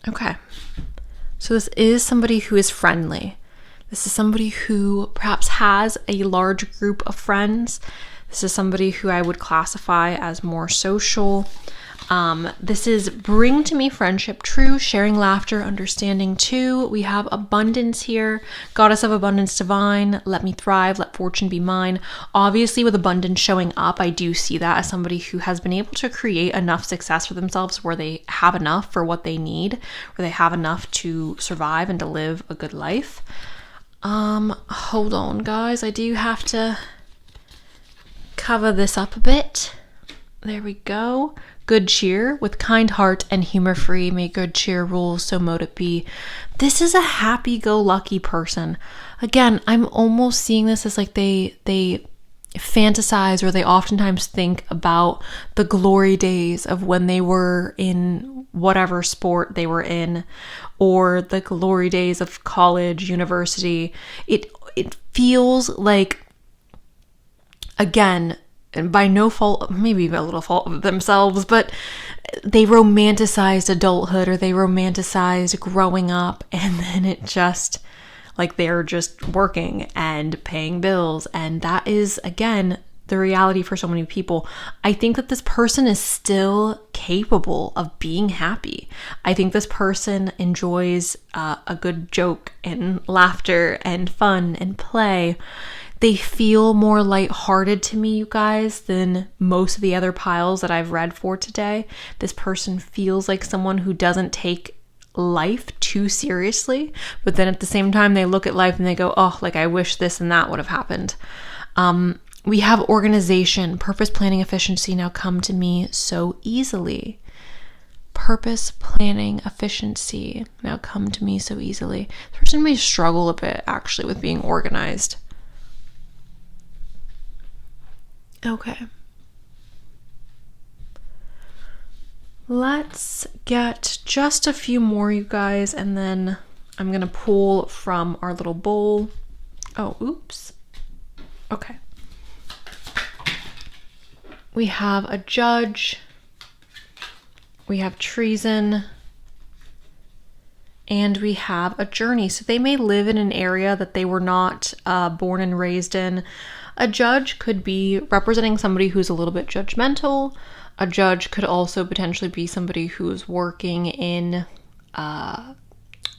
Okay. So this is somebody who is friendly. This is somebody who perhaps has a large group of friends. This is somebody who I would classify as more social. This is bring to me friendship, true, sharing laughter, understanding too. We have abundance here. Goddess of abundance divine, let me thrive, let fortune be mine. Obviously with abundance showing up, I do see that as somebody who has been able to create enough success for themselves where they have enough for what they need, where they have enough to survive and to live a good life. Hold on, guys. I do have to cover this up a bit. There we go. Good cheer, with kind heart and humor free, may good cheer rule, so mote it be. This is a happy-go-lucky person. Again, I'm almost seeing this as like they fantasize, or they oftentimes think about the glory days of when they were in whatever sport they were in, or the glory days of college, university. It feels like, again, and by no fault, maybe a little fault of themselves, but they romanticized adulthood, or they romanticized growing up, and then it just, like, they're just working and paying bills, and that is, again, the reality for so many people. I think that this person is still capable of being happy. I think this person enjoys a good joke and laughter and fun and play. They feel more lighthearted to me, you guys, than most of the other piles that I've read for today. This person feels like someone who doesn't take life too seriously, but then at the same time, they look at life and they go, oh, like I wish this and that would have happened. We have organization, purpose, planning, efficiency now come to me so easily. Purpose, planning, efficiency now come to me so easily. This person may struggle a bit, actually, with being organized. Okay. Let's get just a few more, you guys, and then I'm going to pull from our little bowl. Oh, oops. Okay. We have a judge. We have treason. And we have a journey. So they may live in an area that they were not born and raised in. A judge could be representing somebody who's a little bit judgmental. A judge could also potentially be somebody who's working in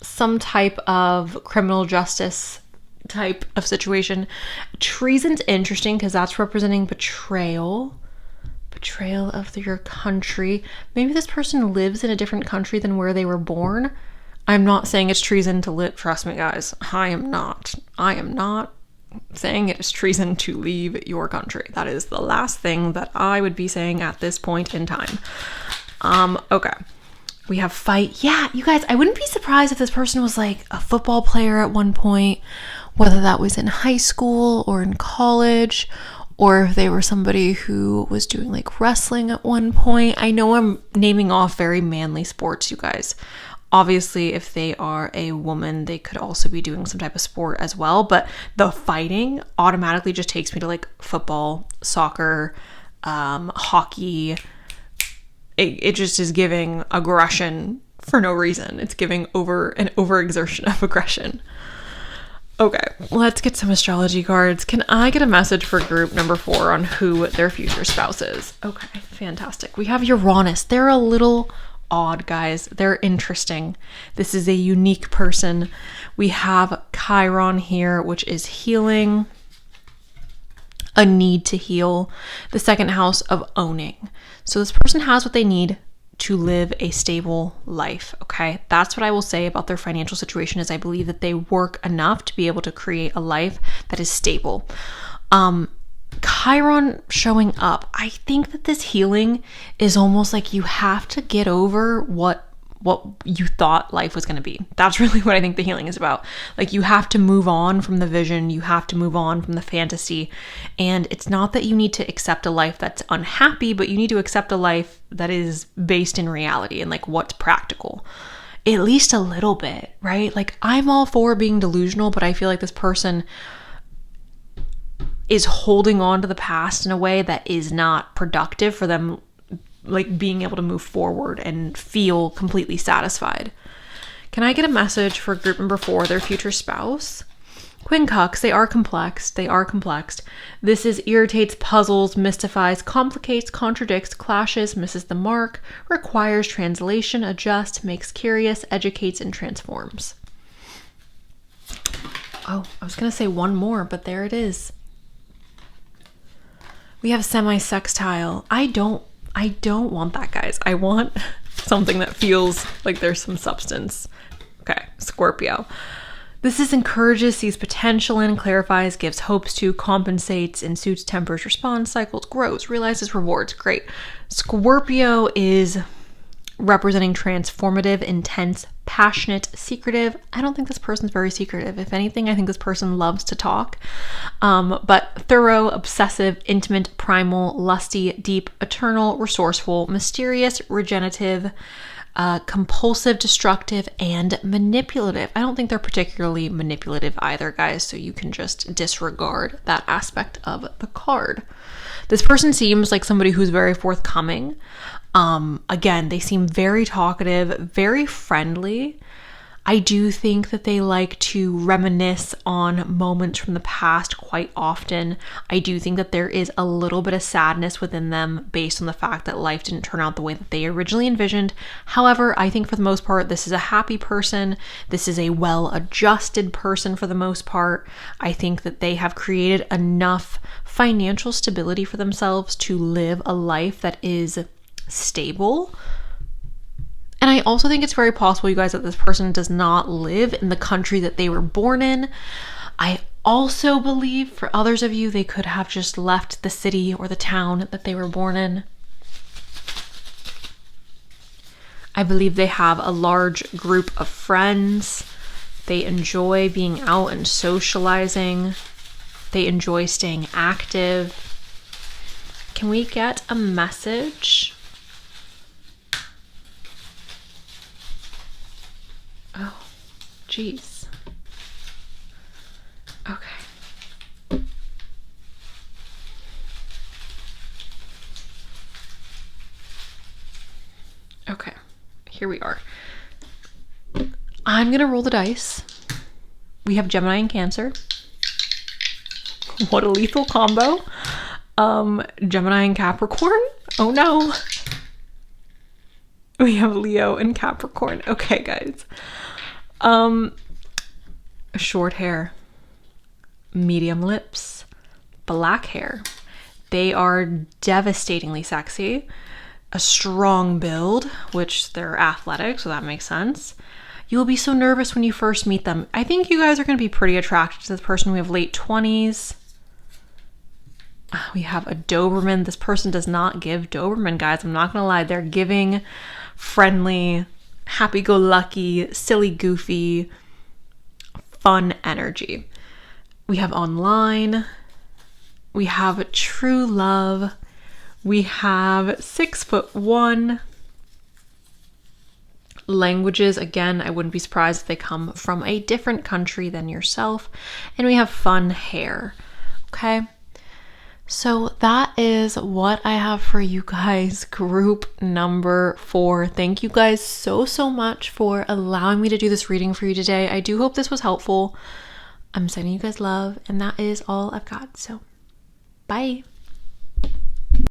some type of criminal justice type of situation. Treason's interesting because that's representing betrayal. Betrayal of your country. Maybe this person lives in a different country than where they were born. I'm not saying it's treason to live. Trust me, guys. I am not saying it is treason to leave your country. That is the last thing that I would be saying at this point in time. Okay. We have fight. Yeah, you guys, I wouldn't be surprised if this person was like a football player at one point, whether that was in high school or in college, or if they were somebody who was doing like wrestling at one point. I know I'm naming off very manly sports, you guys. Obviously, if they are a woman, they could also be doing some type of sport as well. But the fighting automatically just takes me to like football, soccer, hockey. It just is giving aggression for no reason. It's giving an overexertion of aggression. Okay, let's get some astrology cards. Can I get a message for group number 4 on who their future spouse is? Okay, fantastic. We have Uranus. They're a little odd, guys. They're interesting. This is a unique person. We have Chiron here, which is healing, a need to heal, the second house of owning. So this person has what they need to live a stable life, okay? That's what I will say about their financial situation, is I believe that they work enough to be able to create a life that is stable. Chiron showing up, I think that this healing is almost like you have to get over what you thought life was going to be. That's really what I think the healing is about. Like, you have to move on from the vision, you have to move on from the fantasy, and it's not that you need to accept a life that's unhappy, but you need to accept a life that is based in reality and like what's practical. At least a little bit, right? Like, I'm all for being delusional, but I feel like this person is holding on to the past in a way that is not productive for them, like being able to move forward and feel completely satisfied. Can I get a message for group number 4, their future spouse? Quincux, they are complex. This is irritates, puzzles, mystifies, complicates, contradicts, clashes, misses the mark, requires translation, adjusts, makes curious, educates, and transforms. Oh, I was going to say one more, but there it is. We have semi-sextile. I don't want that, guys. I want something that feels like there's some substance. Okay, Scorpio. This is encourages, sees potential in, clarifies, gives hopes to, compensates, ensues, tempers, responds, cycles, grows, realizes, rewards. Great. Scorpio is representing transformative, intense, passionate, secretive. I don't think this person's very secretive. If anything, I think this person loves to talk. But thorough, obsessive, intimate, primal, lusty, deep, eternal, resourceful, mysterious, regenerative, compulsive, destructive, and manipulative. I don't think they're particularly manipulative either, guys, so you can just disregard that aspect of the card. This person seems like somebody who's very forthcoming. Again, they seem very talkative, very friendly. I do think that they like to reminisce on moments from the past quite often. I do think that there is a little bit of sadness within them based on the fact that life didn't turn out the way that they originally envisioned. However, I think for the most part, this is a happy person. This is a well-adjusted person for the most part. I think that they have created enough financial stability for themselves to live a life that is stable. And I also think it's very possible, you guys, that this person does not live in the country that they were born in. I also believe for others of you, they could have just left the city or the town that they were born in. I believe they have a large group of friends. They enjoy being out and socializing. They enjoy staying active. Can we get a message? Oh, Jeez. Okay. Okay, here we are. I'm gonna roll the dice. We have Gemini and Cancer. What a lethal combo. Gemini and Capricorn. Oh no. We have Leo and Capricorn. Okay, guys. Short hair, medium lips, black hair. They are devastatingly sexy. A strong build, which they're athletic, so that makes sense. You will be so nervous when you first meet them. I think you guys are going to be pretty attracted to this person. We have late 20s. We have a Doberman. This person does not give Doberman, guys. I'm not going to lie. They're giving friendly, happy-go-lucky, silly, goofy, fun energy. We have online. We have true love. We have 6'1". Languages, again, I wouldn't be surprised if they come from a different country than yourself. And we have fun hair. Okay. So that is what I have for you guys, group number 4. Thank you guys so much for allowing me to do this reading for you today. I do hope this was helpful. I'm sending you guys love, and that is all I've got. So bye.